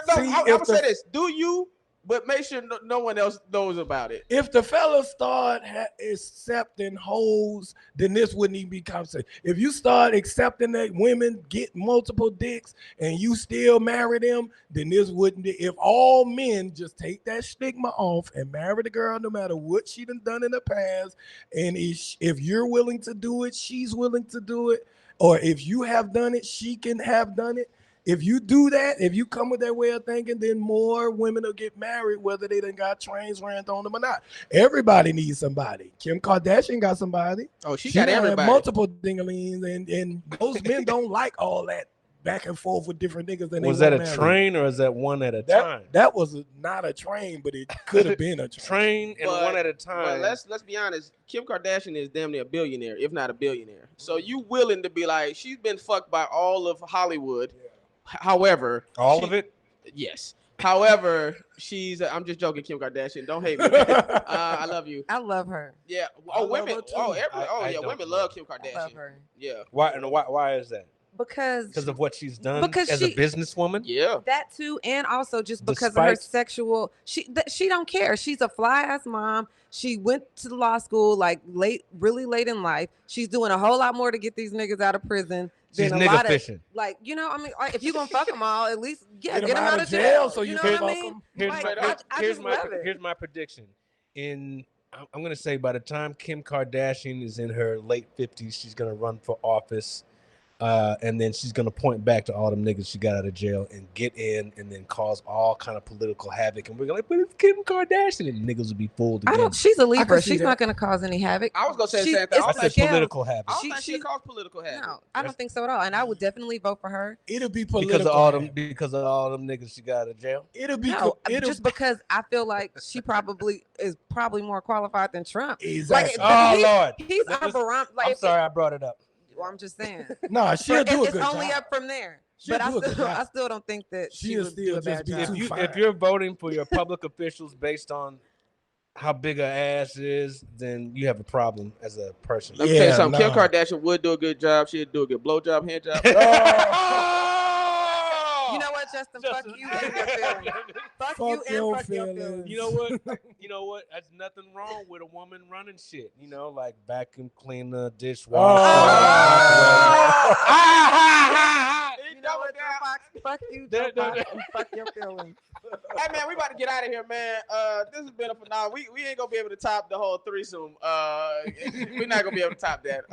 D: No,
E: See,
D: I'm
E: if
D: gonna say
E: the-
D: this: do you? But make sure no one else knows about it.
E: If the fellas start accepting hoes, then this wouldn't even be conversation. If you start accepting that women get multiple dicks and you still marry them, then this wouldn't be. If all men just take that stigma off and marry the girl no matter what she done in the past, and if you're willing to do it, she's willing to do it, or if you have done it, she can have done it. If you do that, if you come with that way of thinking, then more women will get married, whether they done got trains ran on them or not. Everybody needs somebody. Kim Kardashian got somebody.
D: Oh, she got
E: done had
D: everybody.
E: multiple dinglings, and most men don't like all that back and forth with different niggas.
F: Was that a train or is that one at a time?
E: That was not a train, but it could have been a train.
F: Train and one at a time.
D: But let's be honest. Kim Kardashian is damn near a billionaire, if not a billionaire. So you willing to be like, she's been fucked by all of Hollywood. However,
F: All of it?
D: Yes. However, she's I'm just joking, Kim Kardashian. Don't hate me. I love you.
B: I love her.
D: Yeah.
E: I
D: Oh,
E: love
D: women.
E: her too.
D: Oh,
F: I don't
D: women
F: know.
D: love Kim
B: I
D: Kardashian.
B: love her.
D: Yeah.
F: Why is that?
B: Because
F: Of what she's done
B: Because
F: as
B: she-
F: a businesswoman?
D: Yeah.
B: that too, and also just because of her
F: Despite-
B: sexual, she don't care. She's a fly ass mom. She went to law school like really late in life. She's doing a whole lot more to get these niggas out of prison.
F: She's
B: than a
F: nigga
B: lot
F: fishing.
B: Of, like, you know, I mean, like, if you gonna fuck them all, at least get them out of
E: jail
B: jail.
E: so you
B: know
E: can
B: what I
E: fuck
B: mean?
E: 'em.
F: Here's my prediction. I'm gonna say by the time Kim Kardashian is in her late 50s, she's gonna run for office. And then she's gonna point back to all them niggas she got out of jail and get in, and then cause all kind of political havoc. And we're gonna like, but it's Kim Kardashian, and niggas will be fooled again.
B: She's a Libra.
E: see
B: She's
E: that.
B: not gonna cause any havoc.
D: I was gonna say the
B: She-
D: same thing.
B: it's
D: I
F: I
B: the
F: said
B: scales.
F: political havoc
D: don't
B: She-
D: think she'll cause political havoc.
B: No, I don't think so at all. And I would definitely vote for her.
E: It'll be political.
F: because of all them niggas she got out of jail.
E: It'll be
B: No,
E: it'll
B: just because I feel like she is probably more qualified than Trump.
E: exactly.
F: Oh, Lord.
B: He's our
F: Listen,
B: barometer. Like,
F: I'm sorry I brought it up.
B: Well, I'm just saying.
E: Nah, she'll do a
B: It's
E: good
B: only
E: job.
B: up from there.
E: She'll
B: But
E: do a good job.
B: I still don't think that she
E: She'll
B: would
E: still
B: do a
E: just
B: bad
E: be
B: job.
E: too fine.
F: If you're voting for your public officials based on how big her ass is, then you have a problem as a person.
D: Let me tell you
E: Yeah,
D: something. Kim
E: nah.
D: Kardashian would do a good job. She'd do a good blowjob, hand job.
B: You know what, Justin? Fuck you and your feelings. Fuck you
E: Fuck
B: and
E: your
B: fuck your
E: feelings.
B: feelings.
F: You know what? You know what? There's nothing wrong with a woman running shit. You know, like vacuum cleaner, dishwasher.
B: You know what, Fox? Fuck you,
F: No, no,
B: Fox,
F: no.
B: and fuck your feelings.
D: Hey man, we about to get out of here, man. This has been a phenomenal. We ain't gonna be able to top the whole threesome. We're not gonna be able to top that.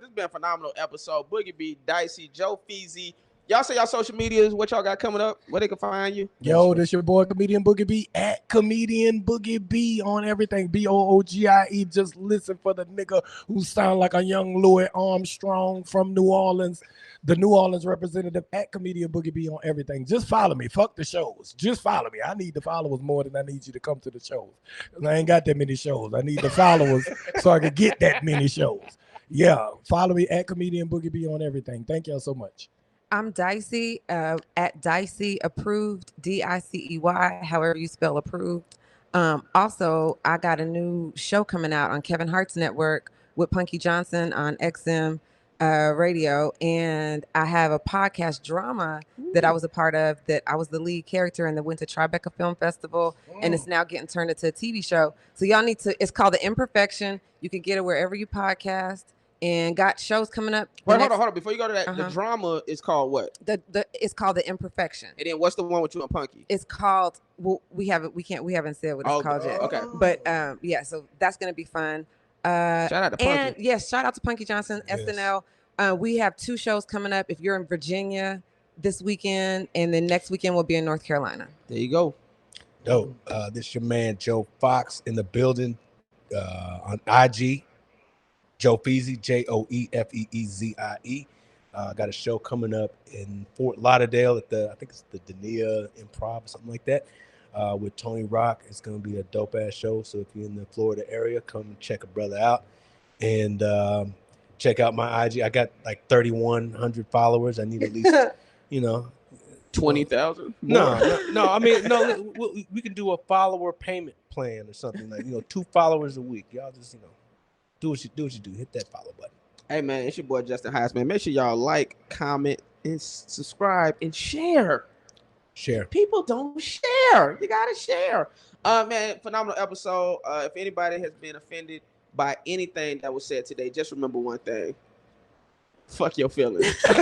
D: This has been a phenomenal episode. Boogie B, Dicey, Joe Feezy. Y'all say y'all social medias. What y'all got coming up? Where they can find you?
E: Yo, this your boy Comedian Boogie B at Comedian Boogie B on everything. BOOGIE. Just listen for the nigga who sound like a young Louis Armstrong from New Orleans. The New Orleans representative at Comedian Boogie B on everything. Just follow me. Fuck the shows. Just follow me. I need the followers more than I need you to come to the shows. 'Cause I ain't got that many shows. I need the followers so I can get that many shows. Yeah, follow me at Comedian Boogie B on everything. Thank y'all so much.
B: I'm Dicey at Dicey Approved, DICEY, however you spell approved. Also, I got a new show coming out on Kevin Hart's network with Punky Johnson on XM radio, and I have a podcast drama that I was a part of that I was the lead character in that went to Tribeca Film Festival, and it's now getting turned into a TV show. So y'all need to, it's called The Imperfection. You can get it wherever you podcast, and got shows coming up.
D: Wait, hold on. Before you go to that, the
B: Uh-huh.
D: drama is called what?
B: It's called The Imperfection.
D: And then what's the one with you and Punky?
B: It's called, well, we haven't said what it's called yet.
D: Okay.
B: But yeah, so that's gonna be fun.
D: Shout out to Punky.
B: And yes, shout out to Punky Johnson,
E: Yes.
B: SNL. We have 2 shows coming up. If you're in Virginia this weekend, and then next weekend we'll be in North Carolina.
D: There you go.
F: Dope. This your man Joe Fox in the building on IG. Joe Feezy, JOEFEEZIE. Got a show coming up in Fort Lauderdale at I think it's the Dania Improv or something like that, with Tony Rock. It's gonna be a dope ass show. So if you're in the Florida area, come and check a brother out, and check out my IG. I got like 3,100 followers. I need at least
D: 20,000.
F: No. I mean, no. We can do a follower payment plan or something like 2 followers a week. Y'all just do what you do. Hit that follow button.
D: Hey man, it's your boy Justin Heiss, man. Make sure y'all like, comment, and subscribe and share.
F: Share.
D: People don't share. You gotta share. Man, phenomenal episode. If anybody has been offended by anything that was said today, just remember one thing. Fuck your feelings. We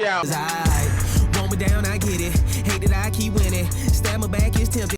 D: out.
A: Want me down, I get it. Hate that I keep winning. Stab my back, it's tempting.